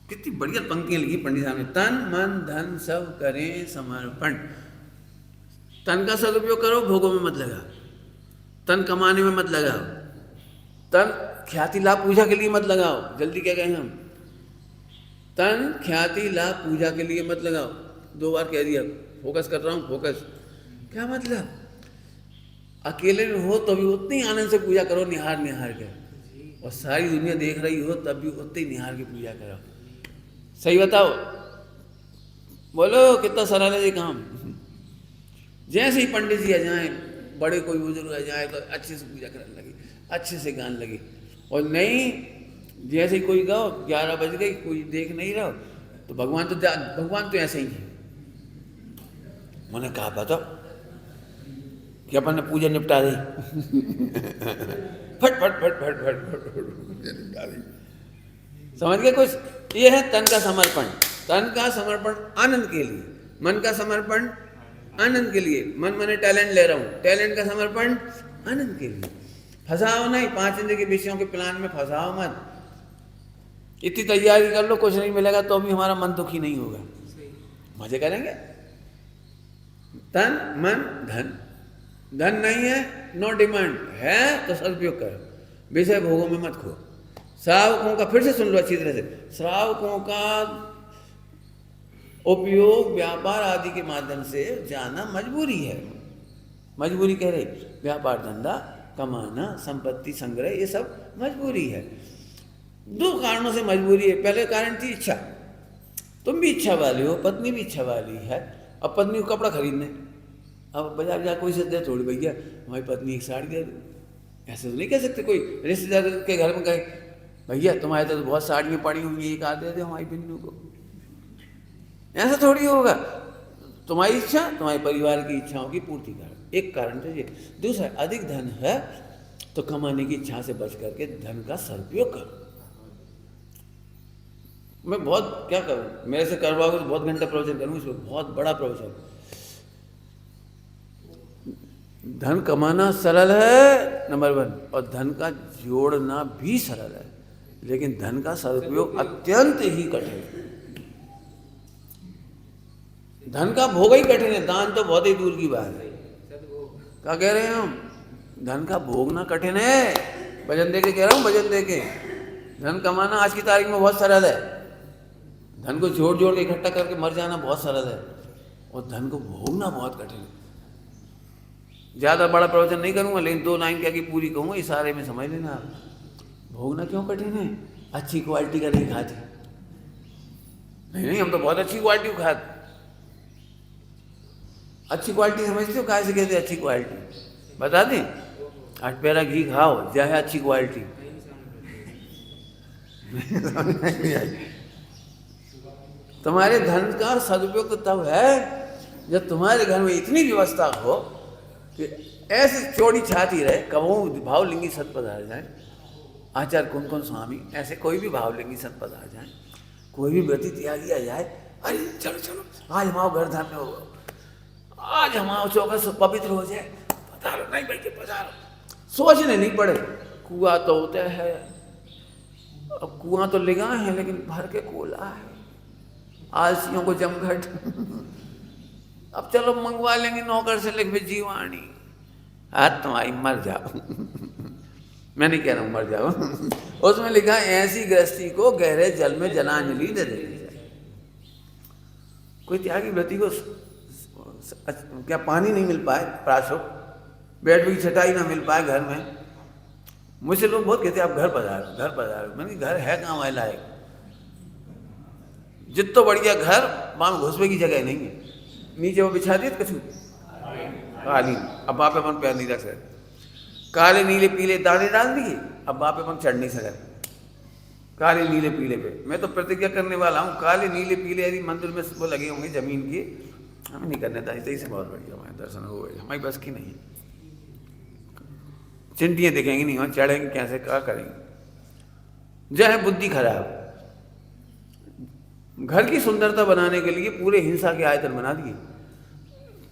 कितनी बढ़िया पंक्तियां लिखी पंडित साहब ने, तन मन धन सब करें समर्पण। तन का सदुपयोग करो, भोगों में मत लगाओ, तन कमाने में मत लगाओ, तन ख्याति लाभ पूजा के लिए मत लगाओ। जल्दी क्या कहें हम, तन ख्याति लाभ पूजा के लिए मत लगाओ। 2 बार कह दिया, फोकस कर रहा हूँ, फोकस क्या मतलब, अकेले में हो तो भी उतनी आनंद से पूजा करो, निहार निहार के, और सारी दुनिया देख रही हो तब भी उतनी निहार की पूजा करो। सही बताओ, बोलो कितना सरल है ये काम। जैसे ही पंडित जी आ जाए, बड़े कोई बुजुर्ग आ जाए तो अच्छे से पूजा करने लगे, अच्छे से गाने लगे, और नहीं जैसे ही कोई गाओ 11 बज गई, कोई देख नहीं रहा तो भगवान तो ऐसे ही है। मैंने कहा पता कि अपन ने पूजा निपटा दी। फट फट फट फट फट फट निपटा दी। समझ गए कुछ। ये है तन का समर्पण। तन का समर्पण आनंद के लिए, मन का समर्पण आनंद के लिए। मन मैंने टैलेंट ले रहा हूँ, टैलेंट का समर्पण आनंद के लिए। फंसाओ नहीं, 5 इंद्रिय के विषयों के प्लान में फंसाओ मत। इतनी तैयारी कर लो, कुछ नहीं मिलेगा तो भी हमारा मन दुखी नहीं होगा, मजे करेंगे। तन मन धन, धन नहीं है नो डिमांड, है तो सदुपयोग करो, विषय भोगों में मत खो। श्रावकों का, फिर से सुन लो अच्छी तरह से, श्रावकों का उपयोग व्यापार आदि के माध्यम से जाना मजबूरी है। मजबूरी कह रही, व्यापार धंधा कमाना, संपत्ति संग्रह, ये सब मजबूरी है। 2 कारणों से मजबूरी है। पहले कारण थी इच्छा, तुम भी इच्छा वाली हो, पत्नी भी इच्छा वाली है। अब पत्नी को कपड़ा खरीदने, अब बाजार जा कोई से दे थोड़ी, भैया हमारी पत्नी एक साड़ी दे दो, ऐसे तो नहीं कह सकते। कोई रिश्तेदार के घर में कहे भैया तुम्हारे तो बहुत साड़ियाँ पड़ी हुई, एक आध दे दो हमारी बिन्नू को, ऐसा थोड़ी होगा। तुम्हारी इच्छा, तुम्हारे परिवार की इच्छाओं की पूर्ति करो, एक कारण तो ये। दूसरा, अधिक धन है तो कमाने की इच्छा से बच करके धन का सदुपयोग करो। मैं बहुत क्या करूँ, मेरे से करवाओगे तो बहुत घंटा प्रवचन करूँ, इसमें बहुत बड़ा प्रवचन। धन कमाना सरल है नंबर 1, और धन का जोड़ना भी सरल है, लेकिन धन का सदुपयोग अत्यंत ही कठिन है। धन का भोग ही कठिन है, दान तो बहुत ही दूर की बात है। क्या कह रहे हैं हम, धन का भोगना कठिन है। वजन दे के कह रहा हूँ, वजन दे के। धन कमाना आज की तारीख में बहुत सरल है, धन को जोड़ जोड़ के इकट्ठा करके मर जाना बहुत सरल है, और धन को भोगना बहुत कठिन है। ज़्यादा बड़ा प्रवचन नहीं करूँगा, लेकिन 2 लाइन क्या की पूरी कहूँगा, इशारे में समझ लेना आप। भोगना क्यों कठिन है, अच्छी क्वालिटी का नहीं खाते। नहीं हम तो बहुत अच्छी क्वालिटी खाते। अच्छी क्वालिटी समझते हो, कहाँ से कहते अच्छी क्वालिटी, बता दें। 8 पैरा घी खाओ, क्या है अच्छी क्वालिटी। तुम्हारे धन का सदुपयोग तो तब है जब तुम्हारे घर में इतनी व्यवस्था हो कि ऐसे चौड़ी छाती रहे, कबहू भावलिंगी सत पधार जाए, आचार्य कुंकन स्वामी ऐसे कोई भी भावलिंगी सत पधार जाए, कोई भी व्रती त्यागी आ जाए, अरे चलो चलो आज हमारा घर धन्य होगा, आज हमारा चौकस पवित्र हो जाए, पधारो। नहीं भाई पधारो, सोचने नहीं पड़े। कुआं तो होता है, अब कुआं तो लिगा है लेकिन भर के कोला है, आलसियों को जमघट। अब चलो मंगवा लेंगे नौकर से, लिख भी जीवाणी, हाथ तुम्हारी मर जाओ। मैं नहीं कह रहा हूँ मर जाओ। उसमें लिखा ऐसी गृहस्थी को गहरे जल में जलांजलि दे देनी चाहिए। कोई त्यागी व्रती को क्या पानी नहीं मिल पाए, प्राशो बेड की छटाई ना मिल पाए घर में। मुझसे लोग बहुत कहते हैं आप घर पधारो, घर पधारो। मैंने घर है कहाँ वाला लायक, जितना बढ़िया घर वहाँ घुसवे की जगह नहीं है। नीचे वो बिछा दिए कछु कालीन, अब वहाँ पे अपन पैर नहीं रख सकते। काले नीले पीले दाने डाल दिए, अब वहाँ पे अपन चढ़ नहीं सकते। काले नीले पीले पे मैं तो प्रतिज्ञा करने वाला हूँ, काले नीले पीले यदि मंदिर में वो लगे होंगे जमीन की, हमें नहीं करने था, ऐसे ही से बहुत बढ़िया हमारे दर्शन हो गए, हमारी बस की नहीं। चिंटियाँ दिखेंगी नहीं, वहाँ चढ़ेंगे कैसे, क्या करेंगे। जो है बुद्धि खराब। घर की सुंदरता बनाने के लिए पूरे हिंसा के आयतन बना दिए।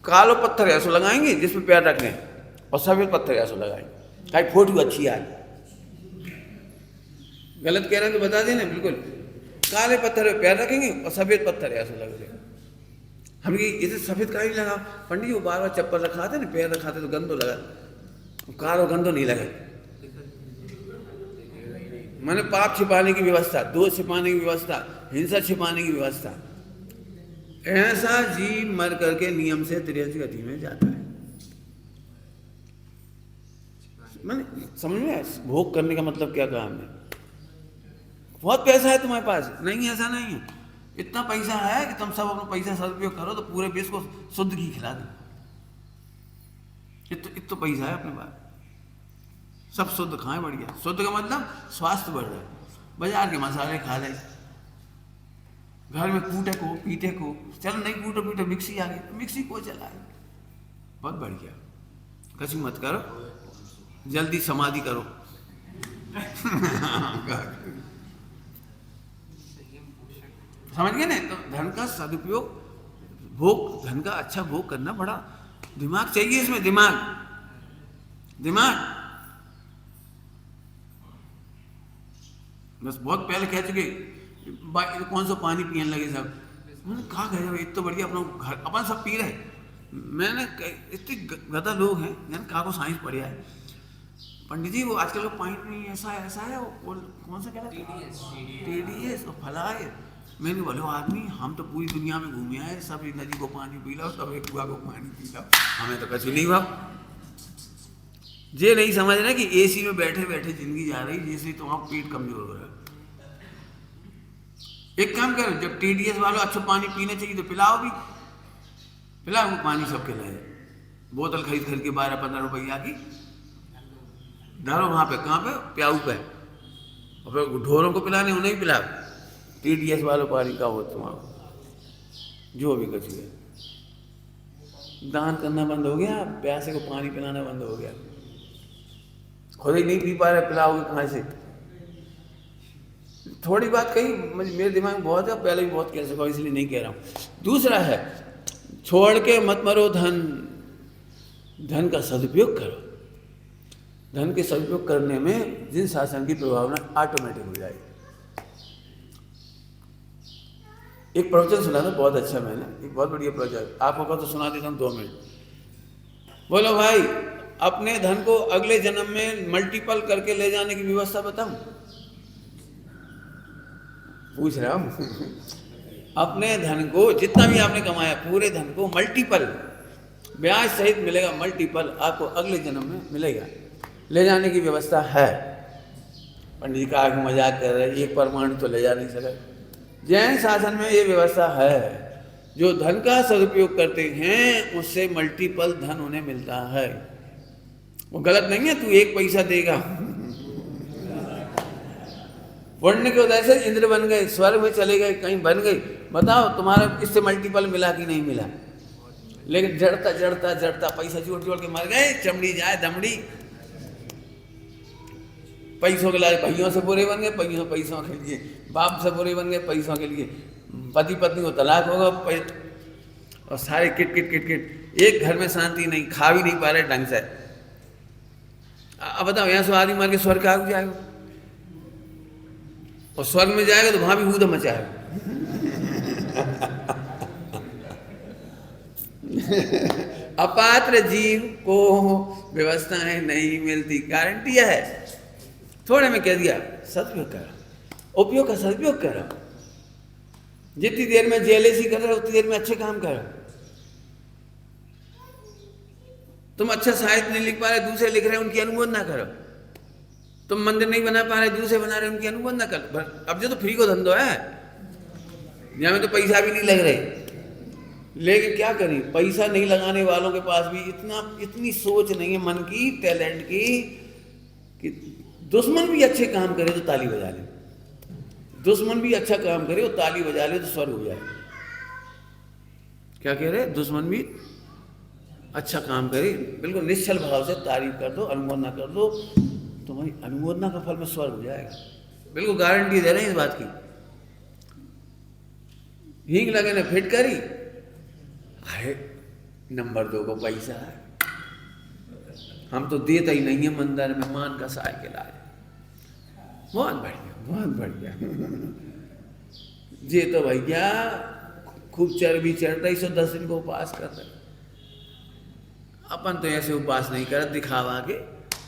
कालो पत्थर ऐसो लगाएंगे जिसमें पैर रखें, और सफेद पत्थर ऐसो लगाएंगे, कहीं फोटो अच्छी आए। गलत कह रहे हैं तो बता देना बिल्कुल। काले पत्थर पे पैर रखेंगे और सफेद पत्थर ऐसा लग रहे। हम इसे सफेद का ही लगा, पंडित जी वो बार बार चप्पल रखाते ना, पैर रखाते तो गंदो लगा, कालो गंदो नहीं लगे। मैंने पाप छिपाने की व्यवस्था, दोष छिपाने की व्यवस्था, हिंसा छिपाने की व्यवस्था। ऐसा जीव मर करके नियम से त्रियंश गति में जाता है। मैंने समझ में, भोग करने का मतलब क्या कहा हमने। बहुत पैसा है तुम्हारे पास, नहीं ऐसा नहीं है, इतना पैसा है कि तुम सब अपना पैसा सदुपयोग करो तो पूरे विश्व को शुद्ध घी खिला दो। इतना पैसा है अपने पास, सब शुद्ध खाएं बढ़िया। शुद्ध का मतलब स्वास्थ्य बढ़ रहा है। बाजार के मसाले खा ले, घर में कूटे को पीटे को, चलो नहीं कूटो पीटो, मिक्सी आ गई, मिक्सी को चलाए, बहुत बढ़िया। कछु मत करो, जल्दी समाधि करो। समझ गए ना। तो धन का सदुपयोग, भोग, धन का अच्छा भोग करना बड़ा दिमाग चाहिए इसमें, दिमाग। बस बहुत पहले कह चुके, कौन सा पानी पीने लगे सब। मैंने कहा गए इतना बढ़िया अपना घर अपन सब पी रहे। मैंने इतने गधा लोग हैं, मैंने कहा को साइंस पढ़िया है पंडित जी, वो आजकल का पॉइंट नहीं ऐसा है वो कौन सा कहता है TDS और फलाए। मैंने बोले आदमी हम तो पूरी दुनिया में घूमे आए, सब एक नदी को पानी पी लो, सब एक कुआ को पानी पी लो, हमें तो कुछ नहीं हुआ। ये नहीं समझ रहे कि AC में बैठे बैठे जिंदगी जा रही, जिससे तुम्हारा पेट कमजोर हो रहा है। एक काम करो, जब TDS वालों अच्छा पानी पीना चाहिए तो पिलाओ भी, पिलाओ वो पानी सबके लिए। बोतल खरीद के 12-15 रुपया की डालो वहाँ पे, कहाँ पे, प्याऊ पे, और फिर ढोरों को पिलाने उन्हें ही पिलाओ। TDS वालों पानी का हो तुम्हारा जो भी कुछ है। दान करना बंद हो गया, प्यासे को पानी पिलाना बंद हो गया, खुद ही नहीं पी पा रहे, पिलाओगे कहाँ से। थोड़ी बात कही मेरे दिमाग में बहुत है, पहले भी बहुत कह सका, इसलिए नहीं कह रहा हूँ। दूसरा है, छोड़ के मत मरो धन का सदुपयोग करो। धन के सदुपयोग करने में जिन शासन की प्रभावना ऑटोमेटिक हो जाएगी। एक प्रवचन सुना था बहुत अच्छा, मैंने एक बहुत बढ़िया प्रवचन, आपको तो सुना देता हूँ 2 मिनट। बोलो भाई, अपने धन को अगले जन्म में मल्टीपल करके ले जाने की व्यवस्था बताऊं? पूछ रहा हूं। अपने धन को जितना भी आपने कमाया, पूरे धन को मल्टीपल ब्याज सहित मिलेगा, मल्टीपल आपको अगले जन्म में मिलेगा, ले जाने की व्यवस्था है। पंडित जी का आगे मजाक कर रहे, एक परमाणु तो ले जा नहीं सका। जैन शासन में ये व्यवस्था है, जो धन का सदुपयोग करते हैं उससे मल्टीपल धन उन्हें मिलता है। वो गलत नहीं है, तू 1 पैसा देगा। पुण्य के उदय से इंद्र बन गए, स्वर्ग में चले गए, कहीं बन गए, बताओ तुम्हारा इससे मल्टीपल मिला कि नहीं मिला। लेकिन जड़ता जड़ता जड़ता पैसा जोड़ जोड़ के मर गए, चमड़ी जाए दमड़ी। पैसों के लिए भाइयों से बुरे बन गए, पैसों के लिए बाप से बुरे बन गए, पैसों के लिए पति पत्नी को तलाक होगा, और सारे किट किट किट किट। एक घर में शांति नहीं, खा भी नहीं पा रहे ढंग से। अब बताओ, यहाँ से आदमी मार के स्वर्ग आ जाएगा, और स्वर्ग में जाएगा तो वहां भी हूदम मचाएगा। अपात्र जीव को व्यवस्थाएं नहीं मिलती, गारंटी है। थोड़े में कह दिया, सदुपयोग करो, उपयोग का सदुपयोग करो। जितनी देर में जेलेसी कर रहे हो उतनी देर में अच्छे काम करो। तुम अच्छा साहित्य नहीं लिख पा रहे, दूसरे लिख रहे हैं, उनकी अनुमोदन ना करो। तुम मंदिर नहीं बना पा रहे, दूसरे बना रहे, उनकी अनुमोदन ना करो। अब जो तो फ्री को धंधो है, यहाँ में तो पैसा भी नहीं लग रहे। लेकिन क्या करें, पैसा नहीं लगाने वालों के पास भी इतनी सोच नहीं है मन की, टैलेंट की, कि दुश्मन भी अच्छे काम करे तो ताली बजा ले। दुश्मन भी अच्छा काम करे और ताली बजा ले तो स्वर्ग हो जाए। क्या कह रहे? दुश्मन भी अच्छा काम करे, बिल्कुल निश्चल भाव से तारीफ कर दो, अनुमोदना कर दो, तुम्हारी अनुमोदना का फल में स्वर्ग हो जाएगा। बिल्कुल गारंटी दे रहे हैं इस बात की। हींग लगे ने फिटकरी, अरे नंबर 2 को पैसा है, हम तो देता ही नहीं है, मंदिर में मान का साइकिल आए, बहुत बढ़िया बहुत बढ़िया। जे तो भैया खूब चर्बी चढ़ता 110 दिन को उपवास कर रहे, अपन तो ऐसे उपवास नहीं कर, दिखावा के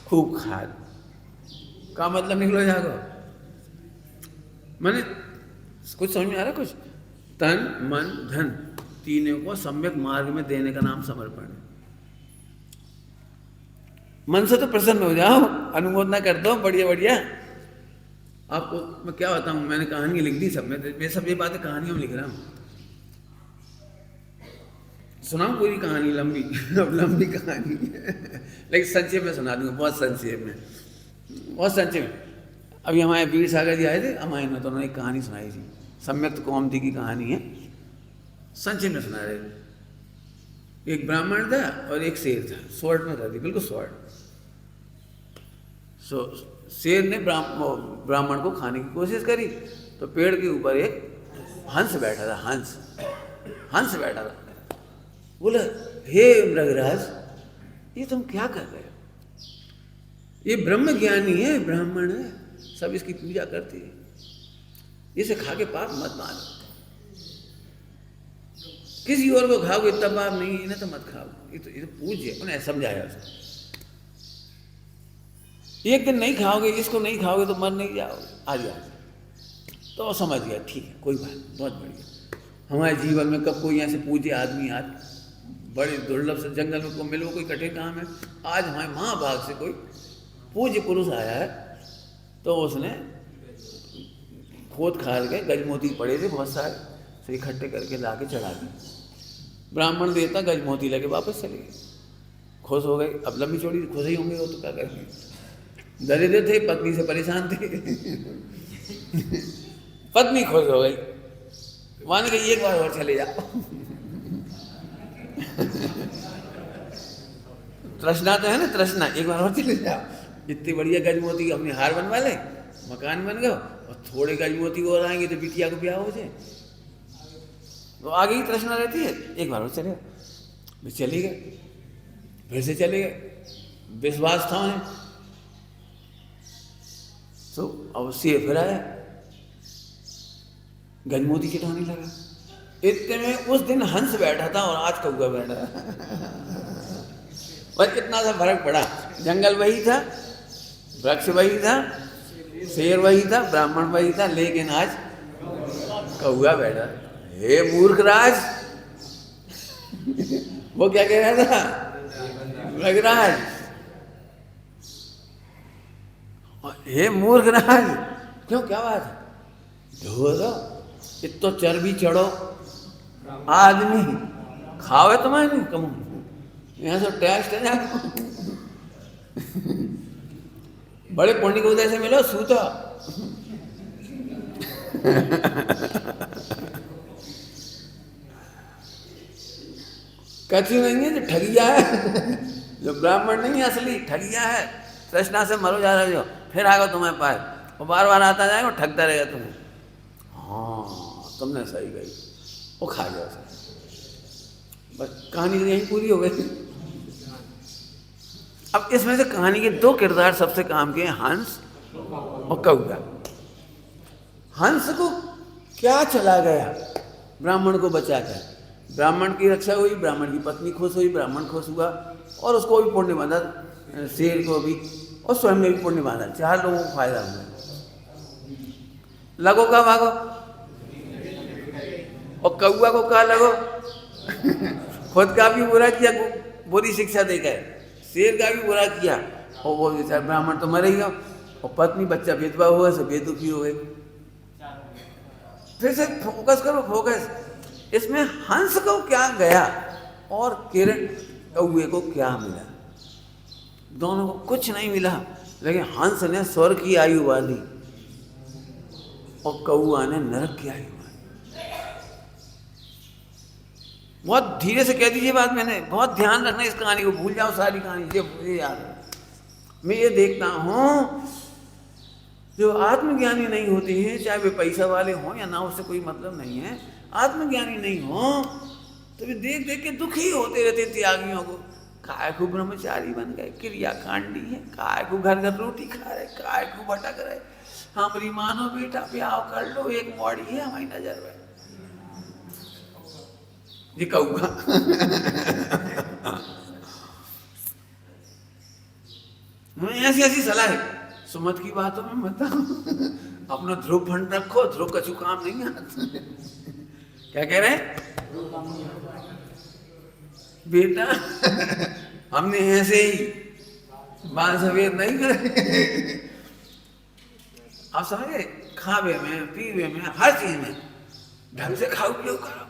खूब खा। का मतलब निकलो जागो, मैंने कुछ समझ में आ रहा? कुछ तन मन धन तीनों को सम्यक मार्ग में देने का नाम समर्पण है। मन से तो प्रसन्न हो जाओ, अनुमोदना कर दो, बढ़िया बढ़िया। आपको मैं क्या बताऊं, मैंने कहानी लिख दी सब में, मैं सब ये बातें कहानियों में लिख रहा हूं। सुनाऊं पूरी कहानी? लंबी अब लंबी कहानी है लेकिन संक्षेप में सुना दूंगा, बहुत संक्षेप में, बहुत संक्षेप में। अभी हमारे वीर सागर जी आए थे हमारे में, तो उन्होंने एक कहानी सुनाई थी, सम्यक्त कौमुदी की कहानी है, संक्षेप में सुना रहे थे। एक ब्राह्मण था और एक शेर था, स्वर्ण में रहती, बिल्कुल स्वर्ण। शेर ने ब्राह्मण को खाने की कोशिश करी, तो पेड़ के ऊपर एक हंस बैठा था, हंस बैठा था। बोला, हे मृगराज, ये तुम क्या कर रहे हो? ये ब्रह्म ज्ञानी है, ब्राह्मण है, सब इसकी पूजा करते हैं, इसे खा के पाप मत मानो। किसी और को खाओगे तब पाप नहीं, इन्हें तो मत खाओ, ये तो पूज्य। उन्हें समझाया उसने, एक दिन नहीं खाओगे, इसको नहीं खाओगे तो मर नहीं जाओगे, आज। तो समझ गया, ठीक है कोई बात, बहुत बढ़िया। हमारे जीवन में कब कोई ऐसे पूज्य आदमी आज बड़े दुर्लभ से जंगल में को मिलो, कोई कठिन काम है, आज हमारे महाभाग से कोई पूज्य पुरुष आया है, तो उसने खोद खाद के गजमोती पड़े थे बहुत सारे, से इकट्ठे करके ला के चढ़ा दिए। ब्राह्मण देवता गजमोती लेके वापस चले गए, खुश हो गए। अब लंबी चौड़ी खुश ही होंगे वो, तो क्या करेंगे, दरिद्र थे, पत्नी से परेशान थे पत्नी खुश हो गई, मान गई एक बार और चले जाओ तृष्णा तो है ना, तृष्णा, एक बार और चले जाओ। इतनी बढ़िया गजमोती की अपने हार बनवा ले, मकान बन गया, और थोड़े गजमोती और आएंगे तो बिटिया को ब्याह हो जाए, तो आगे ही तृष्णा रहती है, एक बार और चले गए। चले गए, फिर से चले गए, विश्वास था उन्हें, तो अब शेर फिर आया, गजमोती चटाने लगा। इतने में उस दिन हंस बैठा था और आज कौवा बैठा बस कितना सा फर्क पड़ा, जंगल वही था, वृक्ष वही था, शेर वही था, ब्राह्मण वही था, लेकिन आज कौवा बैठा। हे मूर्ख राज वो क्या कह रहा था, मृगराज, हे मूर्ख राज, क्यों क्या बात है? धो दो, इतो चर्बी चढ़ो आदमी खावे तुम्हें नहीं कम, यहाँ से टेस्ट है बड़े पुण्य को उदय से मिलो सूता कथी नहीं है, तो ठगिया है जो ब्राह्मण नहीं है, असली ठगिया है। तृष्णा से मरो जा रहे हो, फिर आएगा तुम्हें पाए, वो बार बार आता जाएगा, ठगता रहेगा तुम्हें। हाँ तुमने सही गई, वो खा गया उसे। बस कहानी यहीं पूरी हो गई। अब इसमें से कहानी के दो किरदार सबसे काम के हैं, हंस और कौवा। हंस को क्या चला गया ब्राह्मण को बचाकर, ब्राह्मण की रक्षा हुई, ब्राह्मण की पत्नी खुश हुई, ब्राह्मण खुश हुआ, और उसको भी पुण्य बांधा, शेर को भी, और स्वयं में भी पुण्य बांधा, 4 लोगों को फायदा हुआ। लगो का भागो, और कौवा को कहा लगो खुद का भी बुरा किया, बुरी शिक्षा देकर, शेर का भी बुरा किया, और वो बेचारा ब्राह्मण तो मर ही गया, और पत्नी बच्चा विधवा हुआ, सब बेदुखी हो गई। फिर से फोकस करो, फोकस, इसमें हंस को क्या गया और किरण कौवे को क्या मिला? दोनों को कुछ नहीं मिला, लेकिन हंस ने स्वर्ग की आयु वाली, और कौआ ने नरक किया ही हुआ। बहुत धीरे से कह दीजिए बात, मैंने बहुत ध्यान रखना इस कहानी को, भूल जाओ सारी कहानी, ये मुझे याद है। मैं ये देखता हूँ जो आत्मज्ञानी नहीं होते हैं, चाहे वे पैसा वाले हों या ना, उससे कोई मतलब नहीं है, आत्मज्ञानी नहीं हो तो वे देख देख के दुखी होते रहते त्यागियों को। काय को ब्रह्मचारी बन गए, क्रियाकांडी है, काय को घर घर रोटी खा रहे, काय को भटक रहे, हमारी मानो बेटा ब्याह कर लो, एक मौड़ी है हमारी नजर में, ये कहूँगा। ऐसी ऐसी सलाह है, सुमत की बातों में मत आओ, अपना ध्रुव फंड रखो, ध्रुव कछु काम नहीं है। क्या कह रहे हैं बेटा, हमने ऐसे ही बाल सफेद नहीं करे, आप समझे, खावे में पीवे में हर चीज में ढंग से खाओ पियो करो,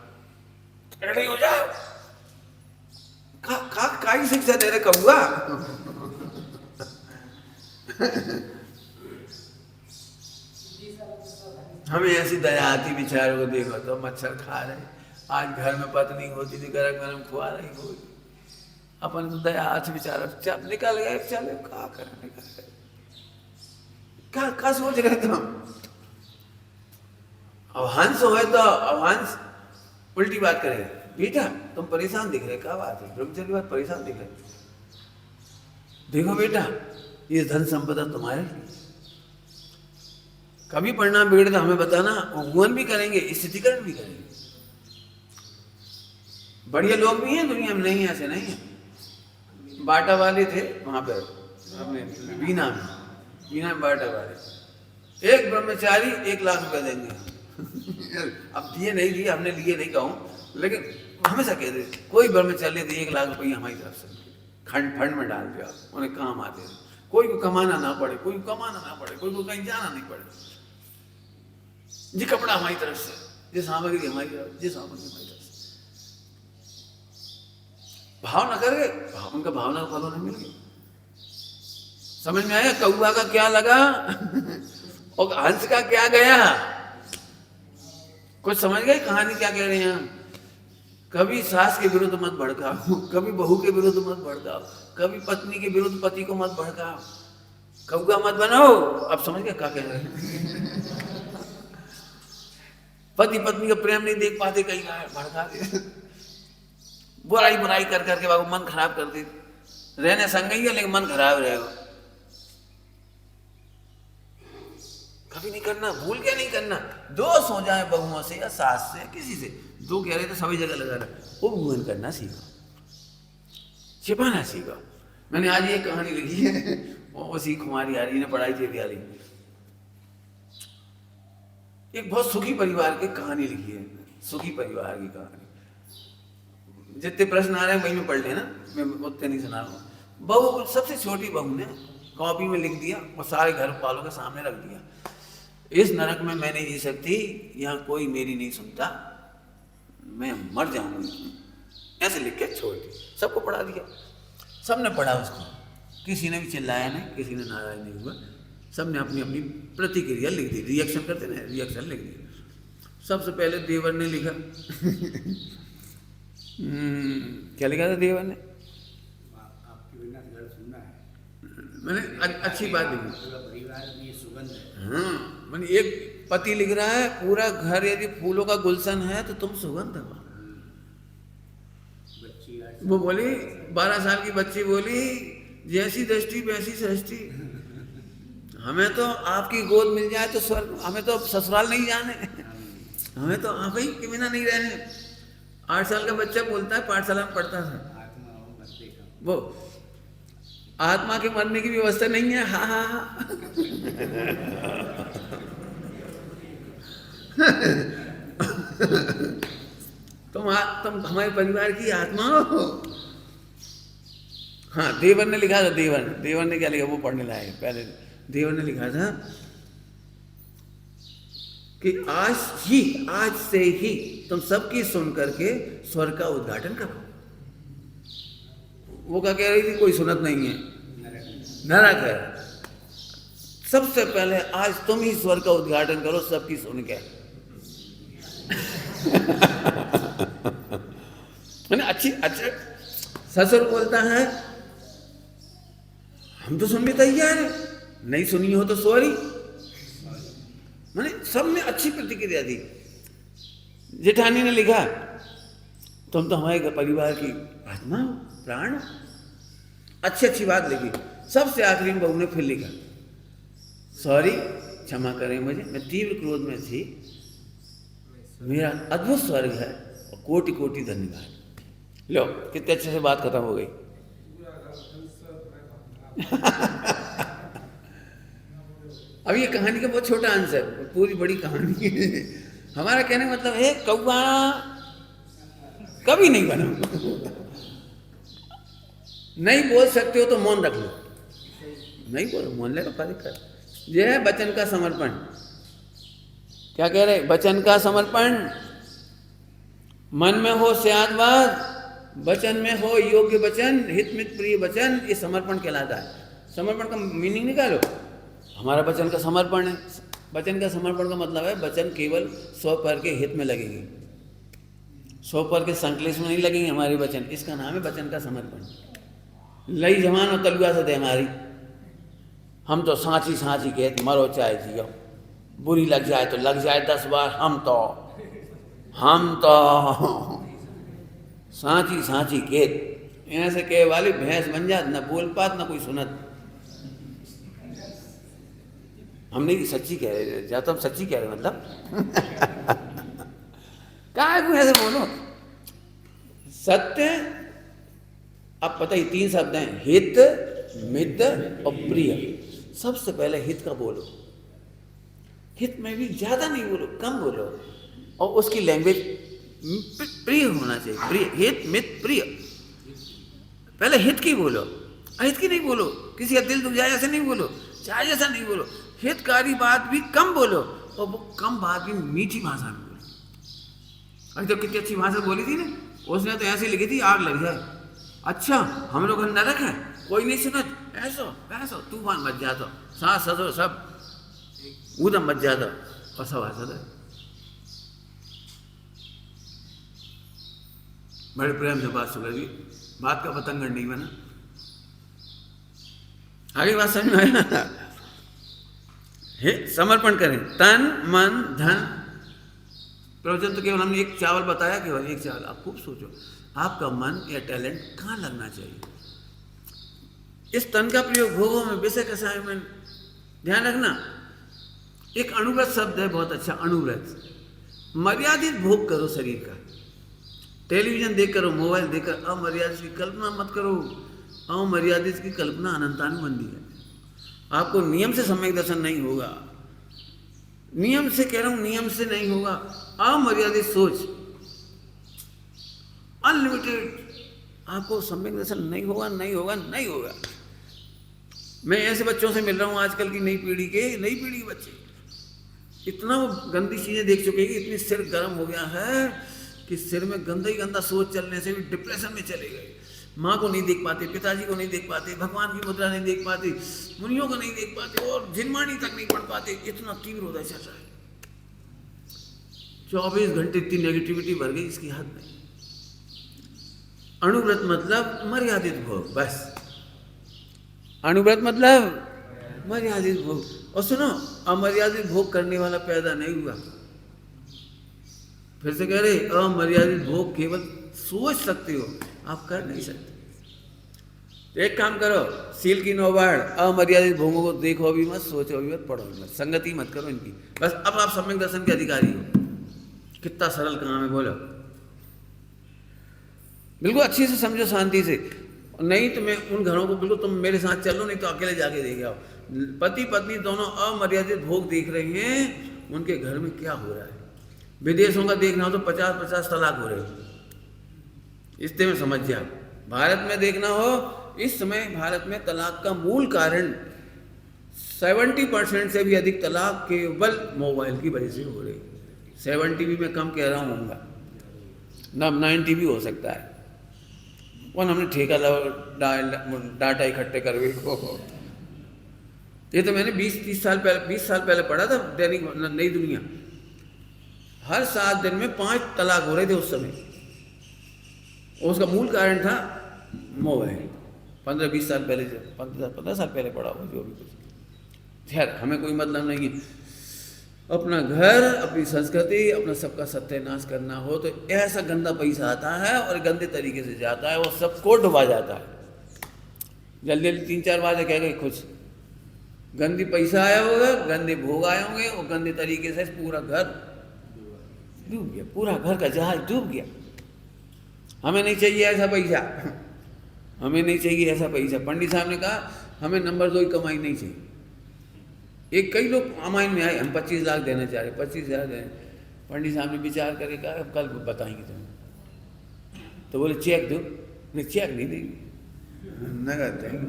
रेडी हो जाओ। काई शिक्षा दे रहे कहूँगा। हमें ऐसी दया आती बेचारों को, देखो तो मच्छर खा रहे, आज घर में पत्नी होती थी गरम गरम खुआ रही होती, अपन तो दया आती बेचारा, चल निकल गए, चले क्या करें, निकल गए, क्या सोच रहे तुम। अब हंस हो तो अब हंस उल्टी बात करेगा, बेटा तुम परेशान दिख रहे, क्या बात है, ब्रह्मचर्य बात परेशान दिख रहे, देखो बेटा ये धन संपदा तुम्हारे लिए, कभी परिणाम बिगड़े तो हमें बताना, उपवन भी करेंगे, स्थितिकरण भी करेंगे। बढ़िया लोग भी हैं दुनिया में, नहीं ऐसे नहीं है। बाटा वाले थे वहां पर अपने बीना में बाटा वाले, एक ब्रह्मचारी 1 लाख रुपए देंगे। अब दिए नहीं दिए, हमने लिए नहीं कहूँ, लेकिन हमेशा कह दे कोई ब्रह्मचारी दे 1 लाख रुपये हमारी तरफ से फंड में डाल दिया, उन्हें काम आते हैं, कोई को कमाना ना पड़े, कोई को कमाना ना पड़े, कोई को कहीं जाना नहीं पड़े, जी कपड़ा हमारी तरफ से, जी सामग्री हमारी तरफ, जी सामग्री हमारी तरफ से। भाव न कर गए, उनका भावना का फल नहीं मिल गया। समझ में आया कौआ का क्या लगा और हंस का क्या गया, कुछ समझ गए कहानी क्या कह रहे हैं हम। कभी सास के विरुद्ध मत भड़काओ, कभी बहू के विरुद्ध मत भड़काओ, कभी पत्नी के विरुद्ध पति को मत भड़काओ, कौआ मत बनाओ। अब समझ गए क्या कह रहे हैं। पति पत्नी का प्रेम नहीं देख पाते, कई बार भड़का दे, बुराई बुराई कर करके बाबू मन खराब कर दे, रहने संग ही है लेकिन मन खराब रहेगा। कभी नहीं करना, भूल के नहीं करना, दोष हो जाए बहुओं से या सास से किसी से, दो कह रहे तो सभी जगह लगा रहा, वो भूवन करना सीखो, छिपाना सीखो। मैंने आज ये कहानी लिखी है, वो सी कुमारी आ रही ने पढ़ाई थी दियाली, एक बहुत सुखी परिवार की कहानी लिखी है, सुखी परिवार की कहानी। जितने प्रश्न आ रहे हैं वही में पढ़ लेना, मैं उतने नहीं सुना रहा हूँ। बहू, सबसे छोटी बहू ने कॉपी में लिख दिया और सारे घर वालों के सामने रख दिया, इस नरक में मैं नहीं जी सकती, यहाँ कोई मेरी नहीं सुनता, मैं मर जाऊंगी, ऐसे लिख के छोड़ दी। सबको पढ़ा दिया, सबने पढ़ा उसको, किसी ने भी चिल्लाया नहीं, किसी ने नाराज नहीं हुआ, सबने अपनी अपनी प्रतिक्रिया लिख दी, रिएक्शन करते ना, रिएक्शन लिख दिया। सबसे पहले देवर ने लिखा क्या लिखा था देवर ने, मैंने अच्छी बात लिखी, हाँ, मैंने एक पति लिख रहा है पूरा घर यदि फूलों का गुलशन है तो तुम सुगंध हो। वो बोली 12 साल की बच्ची बोली, जैसी दृष्टि वैसी सृष्टि, हमें तो आपकी गोद मिल जाए तो स्वर्ग, हमें तो ससुराल नहीं जाने, हमें तो आप ही के बिना नहीं रहने। 8 साल का बच्चा बोलता है, पाठशाला में पढ़ता था, वो आत्मा के मरने की व्यवस्था नहीं है, हाँ हाँ हाँ। तुम हमारे परिवार की आत्मा हो। हाँ, देवर ने लिखा था, देवर ने क्या लिखा वो पढ़ने लायक। पहले देवर ने लिखा था कि आज से ही तुम सबकी सुन करके स्वर्ग का उद्घाटन करो। वो क्या कह रही थी, कोई सुनत नहीं है, नरक है, सबसे पहले आज तुम ही स्वर का उद्घाटन करो सबकी सुन के। अच्छी अच्छा ससुर बोलता है हम तो सुन भी तैयार है, नहीं सुनी हो तो सॉरी। मैंने सब में अच्छी प्रतिक्रिया दी। जेठानी ने लिखा तुम तो हमारे परिवार की आत्मा हो, प्राण हो। अच्छी अच्छी बात लिखी। सबसे आखिरी में बहू ने फिर लिखा सॉरी, क्षमा करें मुझे, मैं तीव्र क्रोध में थी, मेरा अद्भुत स्वर्ग है और कोटि कोटि धन्यवाद। लो कितने अच्छे से बात खत्म हो गई। अब ये कहानी का बहुत छोटा अंश है, पूरी बड़ी कहानी है। हमारा कहने का मतलब है कौवा कभी नहीं बना। नहीं बोल सकते हो तो मौन रख लो, नहीं बोलो मौन ले लो, क्या दिक्कत। यह है वचन का समर्पण। क्या कह रहे, वचन का समर्पण। मन में हो स्यादवाद, वचन में हो योग्य वचन, हित मित प्रिय वचन, ये समर्पण कहलाता है। समर्पण का मीनिंग निकालो, हमारा वचन का समर्पण है। वचन का समर्पण का मतलब है वचन केवल स्वपर के हित में लगेंगे, स्वपर के संकलेश में नहीं लगेंगे हमारे वचन। इसका नाम है वचन का समर्पण। लई जमान और तलुआ से दे हमारी, हम तो सांची सांची कहते मरो चाहे जियो, बुरी लग जाए तो लग जाए 10 बार, हम तो सांची सांची कहत। यहाँ से कहे वाली भैंस बन जात, न बोल पात न कोई सुनत। हमने की सच्ची कह रहे, या तो हम सच्ची कह रहे मतलब। कहा ऐसे बोलो सत्य। अब पता ही 3 शब्द हैं, हित मित और प्रिय। सबसे पहले हित का बोलो, हित में भी ज्यादा नहीं बोलो, कम बोलो, और उसकी लैंग्वेज प्रिय होना चाहिए। प्रिय, हित मित प्रिय। पहले हित की बोलो, अहित की नहीं बोलो। किसी का दिल दुख जाए ऐसे नहीं बोलो, चाहे जैसा नहीं बोलो। हितकारी बात भी कम बोलो, और वो कम बात भी मीठी भाषा में बोलो। अभी तो कितनी अच्छी भाषा बोली थी ना, उसने तो ऐसे लिखी थी आग लग जाए। अच्छा हम लोग नरक है, कोई नहीं सुनत, ऐसो तूफान मच जाता, सास ससुर सब ऊधम मच जाता, और सब हंसता। बड़े प्रेम से बात सुन जी, बात का पतंगड़ नहीं बना। आगे बात समझ में आया। समर्पण करें, तन मन धन। प्रवचन तो केवल हमने एक चावल बताया, केवल एक चावल। आप खूब सोचो, आपका मन या टैलेंट कहाँ लगना चाहिए। इस तन का प्रयोग भोगों में, विषय कसाय में ध्यान रखना। एक अनुव्रत शब्द है, बहुत अच्छा, अनुव्रत। मर्यादित भोग करो शरीर का। टेलीविजन देख करो, मोबाइल देखकर अमर्यादित की कल्पना मत करो। अमर्यादित की कल्पना अनंतानुबंधी है। आपको नियम से सम्यक दर्शन नहीं होगा। नियम से कह रहा हूं, नियम से नहीं होगा। अमर्यादित सोच, अनलिमिटेड, आपको सम्यक दर्शन नहीं होगा, नहीं होगा, नहीं होगा। मैं ऐसे बच्चों से मिल रहा हूं आजकल की नई पीढ़ी के बच्चे इतना वो गंदी चीजें देख चुके हैं, इतनी सिर गर्म हो गया है कि सिर में गंदा ही गंदा सोच चलने से भी डिप्रेशन में चले गए। माँ को नहीं देख पाते, पिताजी को नहीं देख पाते, भगवान की मुद्रा नहीं देख पाते, मुनियों को नहीं देख पाते, और जिनवाणी तक नहीं पढ़ पाते। इतना तीव्र होता चल रहा है। 24 घंटे इतनी नेगेटिविटी भर गई, इसकी हद नहीं। अनुव्रत मतलब मर्यादित भोग, बस। अनुव्रत मतलब मर्यादित भोग। और सुनो, अमर्यादित भोग करने वाला पैदा नहीं हुआ। फिर से कह रहे, अमर्यादित भोग केवल सोच सकते हो, आप कर नहीं सकते। एक काम करो, सील की नौबाड़, अमर्यादित भोगों को देखो भी मत, सोचो भी मत, पढ़ो भी मत, संगति मत करो इनकी। बस अब आप सम्यक दर्शन के अधिकारी हो। कितना सरल काम है, बोलो। बिल्कुल अच्छी से समझो, शांति से। नहीं तो मैं उन घरों को बिल्कुल, तुम मेरे साथ चलो, नहीं तो अकेले जाके देख आओ। पति पत्नी दोनों अमर्यादित भोग देख रहे हैं, उनके घर में क्या हो रहा है। विदेशों का देखना हो तो 50-50 तलाक हो रहे हैं। इस में समझ जाओ। भारत में देखना हो, इस समय भारत में तलाक का मूल कारण 70% से भी अधिक तलाक केवल मोबाइल की वजह से हो रही है। 70 भी मैं कम कह रहा हूँ, ना 90 भी हो सकता है। और हमने ठेका डाटा इकट्ठे करवे को। ये तो मैंने 20 साल पहले पढ़ा था दैनिक नई दुनिया। हर 7 दिन में 5 तलाक हो रहे थे उस समय। और उसका मूल कारण था मोबाइल। 15-20 साल पहले, 15 साल पहले पढ़ा हुआ जो भी कुछ। खैर हमें कोई मतलब नहीं है। अपना घर, अपनी संस्कृति, अपना सबका सत्यानाश करना हो तो ऐसा गंदा पैसा आता है और गंदे तरीके से जाता है, वो सबको डुबा जाता है। जल्दी जल्दी 3-4 बार कह गए खुश, गंदी पैसा आया होगा, गंदे भोग आए होंगे और गंदे तरीके से पूरा घर डूब गया, पूरा घर का जहाज डूब गया। हमें नहीं चाहिए ऐसा पैसा, हमें नहीं चाहिए ऐसा पैसा। पंडित साहब ने कहा हमें नंबर 2 की कमाई नहीं चाहिए। एक कई लोग अमाइन में आए, हम 25 लाख देना चाह रहे, 25,000 दें। पंडित साहब ने विचार करके कहा कल बताएंगे तुम्हें। तो बोले चेक दो। नहीं चेक नहीं देंगे, नगद देंगे।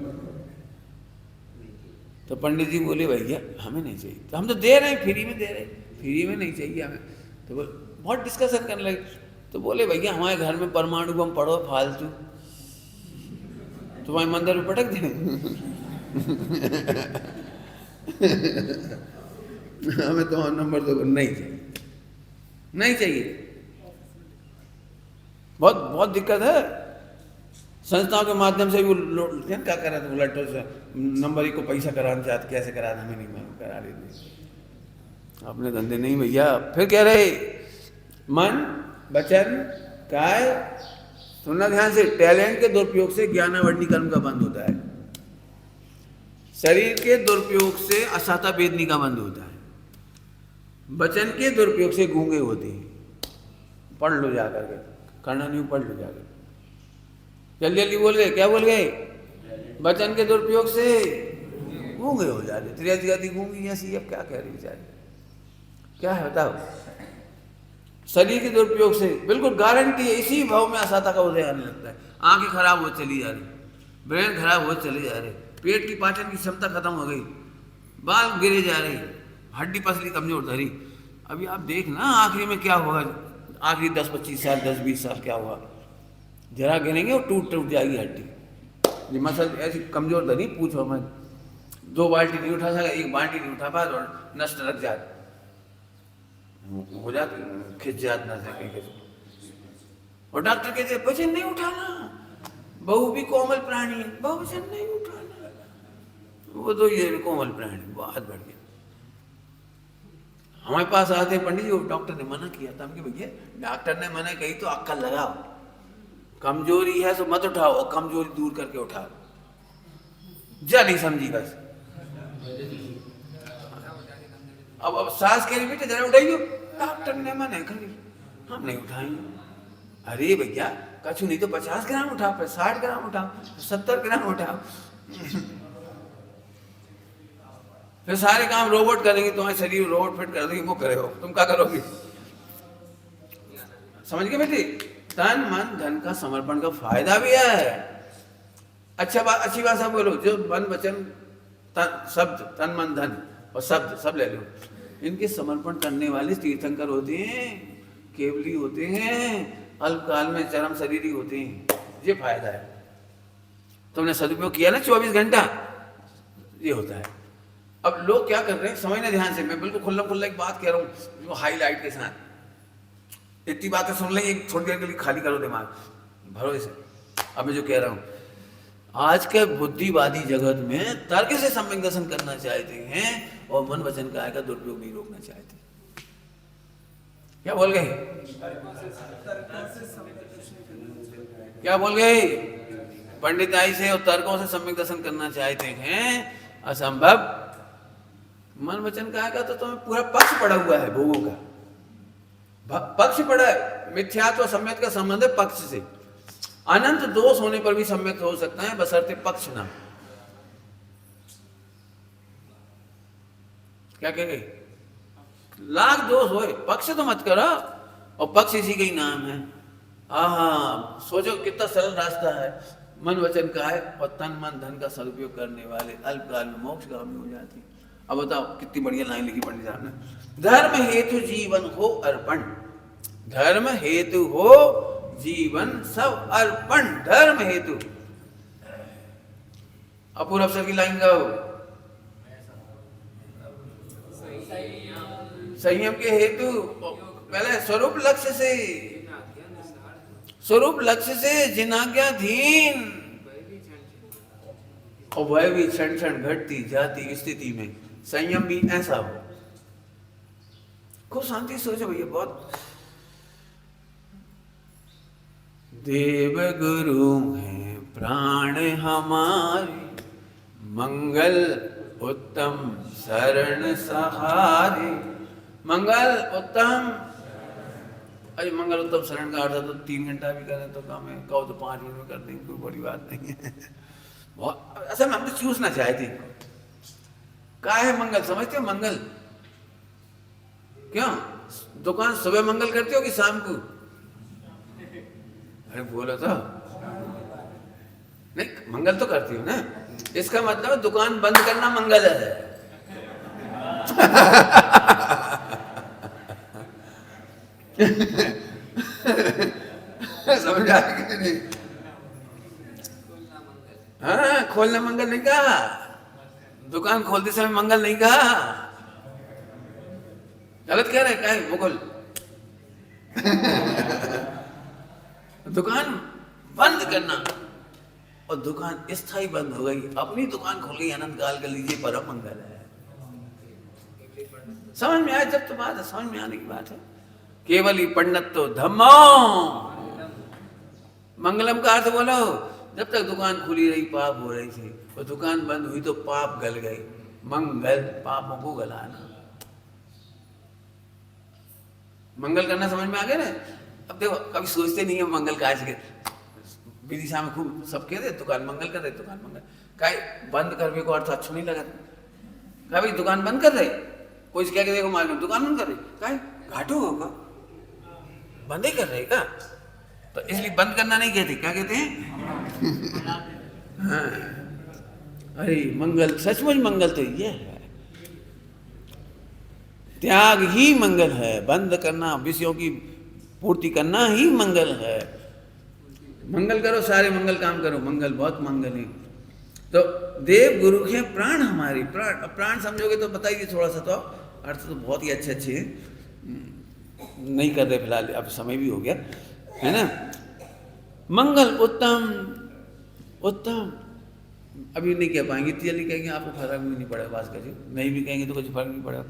तो पंडित जी बोले भैया हमें नहीं चाहिए। तो हम तो दे रहे हैं, फ्री में दे रहे हैं, फ्री में नहीं चाहिए हमें। तो बोले बहुत डिस्कशन करने लगे। तो बोले भैया हमारे घर में परमाणु बम पड़ो फालतू, तुम्हारे मंदिर में पटक दें। हमें तो नंबर 2 नहीं चाहिए, नहीं चाहिए। बहुत बहुत दिक्कत है। संस्थाओं के माध्यम से भी क्या कर रहे थे, लट्टों से नंबर 1 को पैसा कराना चाहते, कैसे कराना हमें नहीं मालूम, करा लेते अपने धंधे नहीं भैया। फिर कह रहे मन वचन काय, सुनना ध्यान से, टैलेंट के दुरुपयोग से ज्ञानावरणी कर्म का बंद होता है। शरीर के दुरुपयोग से असाता वेदनी का बंद होता है। वचन के दुरुपयोग से गूंगे होते हैं। पढ़ लो जाकर के, करना नहीं पढ़ लो जाकर। जल्दी जल्दी बोल गए, क्या बोल गए? वचन के दुरुपयोग से गूंगे हो जाते। त्रियाजी गादी गूंगी ऐसी, अब क्या कह रही बेचारी, क्या है बताओ? शरीर के दुरुपयोग से बिल्कुल गारंटी है, इसी भाव में असाता का उदय आने लगता है। आंखें खराब हो चली जा रही, ब्रेन खराब हो चले जा रहे, पेट की पाचन की क्षमता खत्म हो गई, बाल गिरे जा रहे, हड्डी पसली कमजोर धरी। अभी आप देखना आखिरी में क्या होगा, आखिरी 10-25 साल, 10-20 साल क्या होगा। जरा गिरेंगे और टूट जाएगी हड्डी। ये मसल ऐसी कमजोर धरी, पूछो मत। 2 बाल्टी नहीं उठा सका, 1 बाल्टी नहीं उठा पाया और नष्ट रख जाती हो जाती, खिंच जात ना सके। और डॉक्टर कहते वजन नहीं उठाना, बहु भी कोमल प्राणी है, बहु वजन नहीं उठाना। वो तो ये कोमल प्राणी बहुत बढ़ गया। हमारे पास आते पंडित जी, डॉक्टर ने मना किया था। हम कि भैया डॉक्टर ने मना कही तो अक्कल लगाओ, कमजोरी है तो मत उठाओ, और कमजोरी दूर करके उठाओ। जा नहीं समझी बस। अब सास कह रही बेटे जरा उठाइयो, डॉक्टर ने मना करी, हम नहीं उठाएंगे। अरे भैया कछु नहीं तो 50 ग्राम उठाओ, फिर 60 ग्राम उठाओ, 70 ग्राम उठाओ। फिर सारे काम रोबोट करेंगे, तुम्हारे शरीर रोबोट फिट कर देंगे, वो करेगा, तुम क्या करोगे? समझ गए बेटे? तन मन धन का समर्पण का फायदा भी है। अच्छी भाषा बोलो। जो मन वचन शब्द, तन मन धन और शब्द सब ले लो, इनके समर्पण करने वाले तीर्थंकर होते हैं, केवली होते हैं, अल्पकाल में चरम शरीरी होते हैं। ये फायदा है। तुमने सदुपयोग किया ना 24 घंटा, ये होता है। अब लोग क्या कर रहे हैं, समझना ध्यान से, मैं बिल्कुल खुल्ला एक बात कह रहा हूँ हाईलाइट के साथ। इतनी बातें सुन लें, एक थोड़ी देर के लिए खाली करो दिमाग भरोसे से। अब मैं जो कह रहा हूँ, आज के बुद्धिवादी जगत में तर्क से सम्यक दर्शन करना चाहते हैं और मन वचन काय का दुरुपयोग नहीं रोकना चाहते। क्या बोल गए? क्या बोल गए? पंडिताई से और तर्कों से सम्यक दर्शन करना चाहते हैं, असंभव। मन वचन काय का तो तुम्हें पूरा पक्ष पड़ा हुआ है, भोगों का पक्ष पड़ा है। मिथ्यात्व सम्यक का संबंध है पक्ष से। अनंत दोष होने पर भी सम्यक हो सकता है, बशर्ते पक्ष ना। क्या कह गए? लाख दोष होए, पक्ष तो मत करो, और पक्ष इसी का ही नाम है। सोचो कितना सरल रास्ता है। मन वचन काय और तन मन धन का सदुपयोग करने वाले अल्पकाल में मोक्षगामी हो जाते हैं। अब बताओ कितनी बढ़िया लाइन लिखी पंडित साहब ने। धर्म हेतु जीवन हो अर्पण, धर्म हेतु हो जीवन सब अर्पण, धर्म हेतु। अपूर्व अफसर की लाइन गाओ। संयम के हेतु पहले स्वरूप लक्ष्य से, इन आज्ञानुसार स्वरूप लक्ष्य से जिनाज्ञाधीन, वह भी क्षण और वह भी क्षण क्षण घटती जाती स्थिति में संयम भी ऐसा हो। खूब शांति सोचो भैया, बहुत। देव गुरु हैं प्राण हमारे, मंगल उत्तम शरण सहारे। मंगल उत्तम, अरे मंगल उत्तम शरण का अर्थ है तो 3 घंटा भी करें तो काम है, कहो तो 5 मिनट में कर देंगे, कोई बड़ी बात नहीं है। बहुत असल में हम तो चूसना चाहते हैं। क्या है मंगल, समझते हो मंगल? क्यों दुकान सुबह मंगल करते हो कि शाम को? अरे बोलो तो। नहीं, मंगल तो करती हो ना, इसका मतलब दुकान बंद करना मंगल है। समझ आ रही कि नहीं? हाँ, खोलना मंगल नहीं कहा, दुकान खोलते समय मंगल नहीं कहा। गलत कह रहे क्या है मुकुल? दुकान बंद करना, और दुकान स्थायी बंद हो गई, अपनी दुकान खुल गई, अनंत काल कर लीजिए, परम मंगल है। समझ में आया? जब तो बात है, समझ में आने की बात है। केवल ही पंडित तो धम्मो, मंगलम का अर्थ बोलो। जब तक दुकान खुली रही पाप हो रही थी, और दुकान बंद हुई तो पाप गल गए। मंगल पापों को गलाना, मंगल करना। समझ में आ गया ना? अब देखो, कभी सोचते नहीं है मंगल का के विदिशा में खूब सब कह रहे दुकान मंगल कर रहे, दुकान मंगल का बंद करने को अर्थ अच्छा नहीं लगा। कहा भाई दुकान बंद कर रहे, कोई क्या कहते मालूम दुकान बंद कर रहे, कहा घाटो होगा, बंद ही कर रहे का, तो इसलिए बंद करना नहीं कहते, क्या कहते हैं? हाँ। अरे मंगल, सचमुच मंगल तो ये है, त्याग ही मंगल है। बंद करना, विषयों की पूर्ति करना ही मंगल है। मंगल करो, सारे मंगल काम करो, मंगल बहुत मंगल है। तो देव गुरु के प्राण हमारी, प्राण प्राण समझोगे तो बताइए थोड़ा सा, तो अर्थ तो बहुत ही अच्छे अच्छे हैं, नहीं कर रहे फिलहाल, अब समय भी हो गया है ना। मंगल उत्तम, उत्तम अभी नहीं कह पाएंगे, इतनी जल्दी कहेंगे आपको फर्क भी नहीं पड़ेगा, बात करिए, नहीं भी कहेंगे तो कुछ फर्क नहीं पड़ेगा।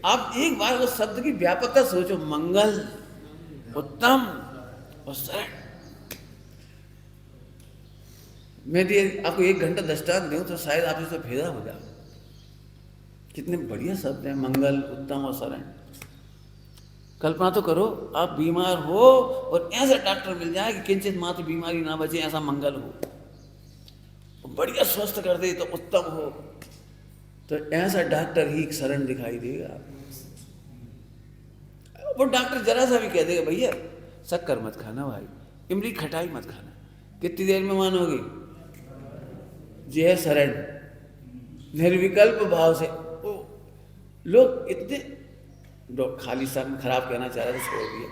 आप एक बार उस शब्द की व्यापकता सोचो, मंगल उत्तम और शरण। मैं आपको 1 घंटा दृष्टांत दूं तो शायद आप इससे भेदा हो जाए। कितने बढ़िया शब्द हैं, मंगल उत्तम और शरण। कल्पना तो करो, आप बीमार हो और ऐसा डॉक्टर मिल जाए कि किंचित मात्र बीमारी ना बचे, ऐसा मंगल हो, बढ़िया स्वस्थ कर दे तो उत्तम हो, तो ऐसा डॉक्टर ही शरण दिखाई देगा। वो डॉक्टर जरा सा भी कह देगा भैया शक्कर मत खाना भाई, इमली खटाई मत खाना, कितनी देर में मानोगे? ये है शरण, निर्विकल्प भाव से। ओ, लोग इतने खाली सर में खराब कहना चाह रहे थे, छोड़ दिए।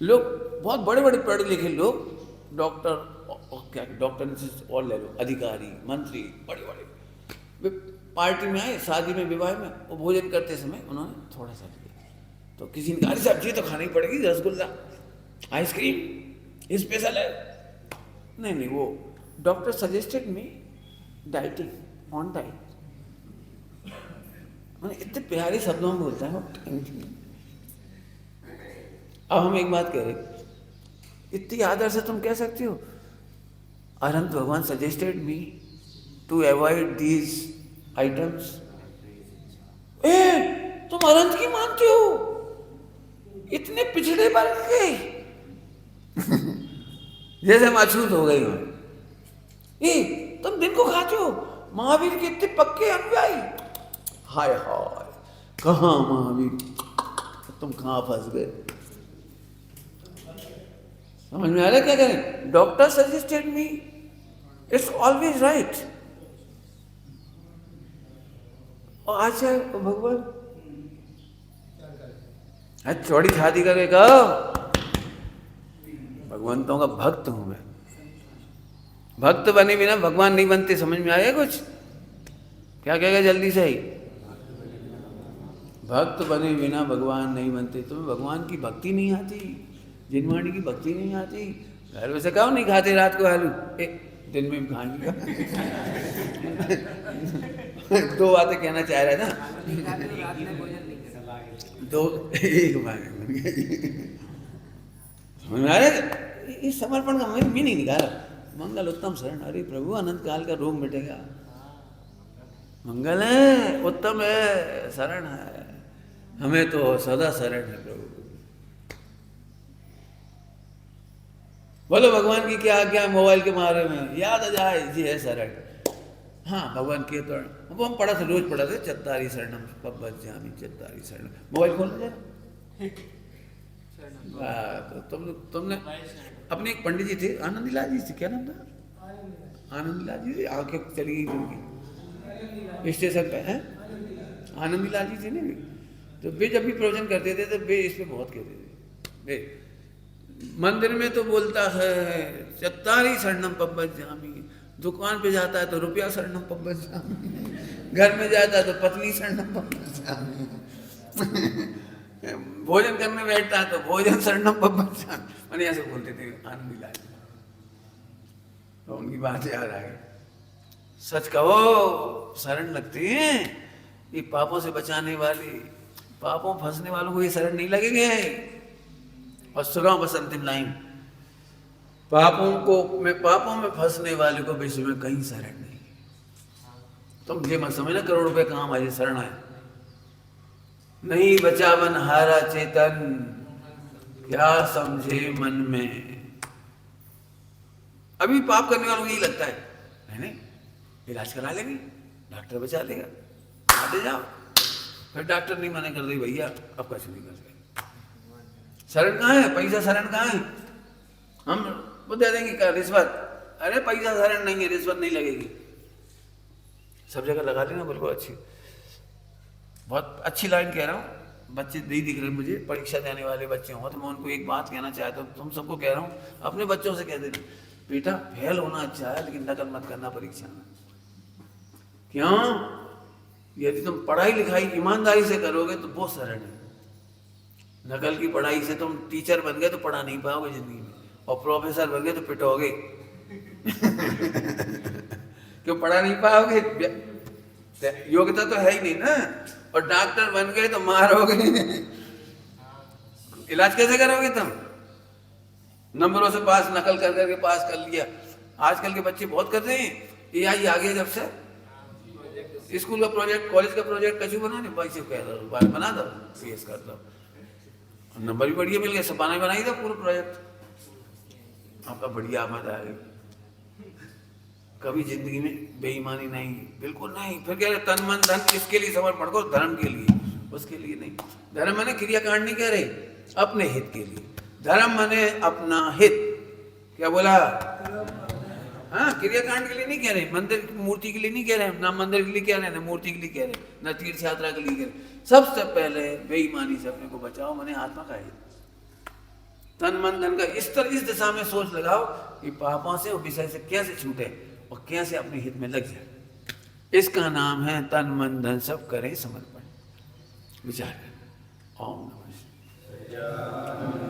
लोग बहुत बड़े बड़े पढ़े लिखे लोग, डॉक्टर क्या डॉक्टर और ले लो, अधिकारी मंत्री बड़े बड़े, वे पार्टी में आए, शादी में विवाह में, वो भोजन करते समय उन्होंने थोड़ा सा लिया, तो किसी ने कहा सब्जी तो खानी पड़ेगी, रसगुल्ला आइसक्रीम स्पेशल है। नहीं नहीं, वो doctor suggested me dieting on diet, मैंने इतने प्यारे शब्दों में बोलता है। अब हम एक बात कह रहे, इतनी आदर से तुम कह सकती हो अनंत भगवान suggested me to avoid these items. तुम अनंत की मानते हो, इतने पिछड़े वर्ग के जैसे हम अछूत हो गई हो। तुम दिन को खाते हो, महावीर के इतने पक्के अनुयायी, हाय हाय कहाँ महावीर, तुम कहाँ फंस गए? समझ में आ रहा क्या करें? Doctor suggested me, it's always right. और आचार्य भगवान चौड़ी छाती करके कहो भगवंतों का भक्त हूं मैं। भक्त बने बिना भगवान नहीं बनते, समझ में आया कुछ? क्या कहेगा जल्दी से ही? भक्त बने बिना भगवान नहीं बनते। तुम्हें भगवान की भक्ति नहीं आती, जिनवाणी की भक्ति नहीं आती। घर में से कहो नहीं खाते रात को आलू, दिन में भी खाएंगे। दो बातें कहना चाह रहा है ना, दो एक बात इस समर्पण का मीनिंग निकाला। मंगल उत्तम शरण, अरे प्रभु अनंत काल का रोग मिटेगा। मंगल है, उत्तम है, शरण है, हमें तो सदा शरण है प्रभु। बोलो भगवान की क्या आज्ञा है मोबाइल के मारे में, याद आ जाए जी है शरण। हाँ भगवान के तो वो हम पढ़ा थे, रोज पढ़ा थे, चत्तारी शरणम पब्बज्जामि चत्तारी शरण। मोबाइल खोल लीजिए। तो तुमने अपने एक पंडित जी थे, आनंदलाल जी थे, क्या नाम था? आनंदलाल जी, आंखें चली गई उनकी स्टेशन पे है। आनंदलाल जी थे ना, तो वे जब भी प्रवचन करते थे तो वे इस पे बहुत कहते थे। वे मंदिर में तो बोलता है चत्तारी शरणम पब्बज्जामि, दुकान पे जाता है तो रुपया शरणम पब्बज्जामि, घर में जाता है तो पत्नी शरणम पब्बज्जामि, भोजन करने बैठता है तो भोजन शरणम पब्बज्जामि। मैंने ऐसे बोलते थे आनंदलाल जी, तो उनकी बात याद आ गई। सच कहो शरण लगती है ये पापों से बचाने वाली, पापों फंसने वालों को ये शरण नहीं लगेंगे। और सुना बसंतिम लाइन, पापों में फंसने वाले को विश्व में कहीं शरण नहीं। तुम ये मत समझना करोड़ रुपए कहाँ हमारी शरण है। नहीं बचावन हारा चेतन, क्या समझे मन में। अभी पाप करने वालों को यही लगता है नहीं, इलाज करा लेंगे, डॉक्टर बचा लेगा, आते जाओ। फिर डॉक्टर नहीं मना कर रही भैया अब कुछ नहीं कर सकते। शरण कहाँ है? पैसा शरण कहाँ है? हम वो दे देंगे क्या रिश्वत? अरे पैसा शरण नहीं है, रिश्वत नहीं लगेगी। सब जगह लगा लेना बिल्कुल अच्छी, बहुत अच्छी लाइन कह रहा हूँ। बच्चे नहीं दिख रहे मुझे, परीक्षा देने वाले बच्चे हों तो मैं उनको एक बात कहना चाहता हूँ, तुम सबको कह रहा हूँ, अपने बच्चों से कह देना बेटा फेल होना अच्छा है लेकिन नकल मत करना परीक्षा में। क्यों? यदि तुम पढ़ाई लिखाई ईमानदारी से करोगे तो बहुत सरल है। नकल की पढ़ाई से तुम टीचर बन गए तो पढ़ा नहीं पाओगे जिंदगी में, और प्रोफेसर बन गए तो पिटोगे। क्यों पढ़ा नहीं पाओगे? योग्यता तो है ही नहीं ना। और डॉक्टर बन गए तो मारोगे। इलाज कैसे करोगे तुम? नंबरों से पास, नकल कर करके पास कर लिया। आजकल के बच्चे बहुत करते हैं। AI आ गया जब से, स्कूल का प्रोजेक्ट, कॉलेज का प्रोजेक्ट कचू बना नहीं, पैसे कह दो बना दो, CS कर दो, नंबर भी बढ़िया मिल गया, सपाना ही बनाई था पूरा प्रोजेक्ट। आपका बढ़िया आमद आ गई। कभी जिंदगी में बेईमानी नहीं, बिल्कुल नहीं। फिर कह रहे तन मन धन किसके लिए समर्पण करो? धर्म के लिए, उसके लिए नहीं। धर्म माने क्रियाकांड नहीं कह रहे, अपने हित के लिए। धर्म माने अपना हित। क्या बोला? हाँ, क्रियाकांड के लिए नहीं कह रहे, मंदिर की मूर्ति के लिए नहीं कह रहे, ना मंदिर के लिए कह रहे हैं, ना मूर्ति के लिए कह रहे हैं, ना तीर्थ यात्रा के लिए कह रहे हैं। सबसे पहले बेईमानी से अपने को बचाओ, माने आत्मा का हित। तन मन धन का इस दिशा में सोच लगाओ कि पापों से और विषय से कैसे छूटे और कैसे अपने हित में लग जाए। इसका नाम है तन मन धन सब करें समर्पण। विचार करें। ओम नमः शिवाय।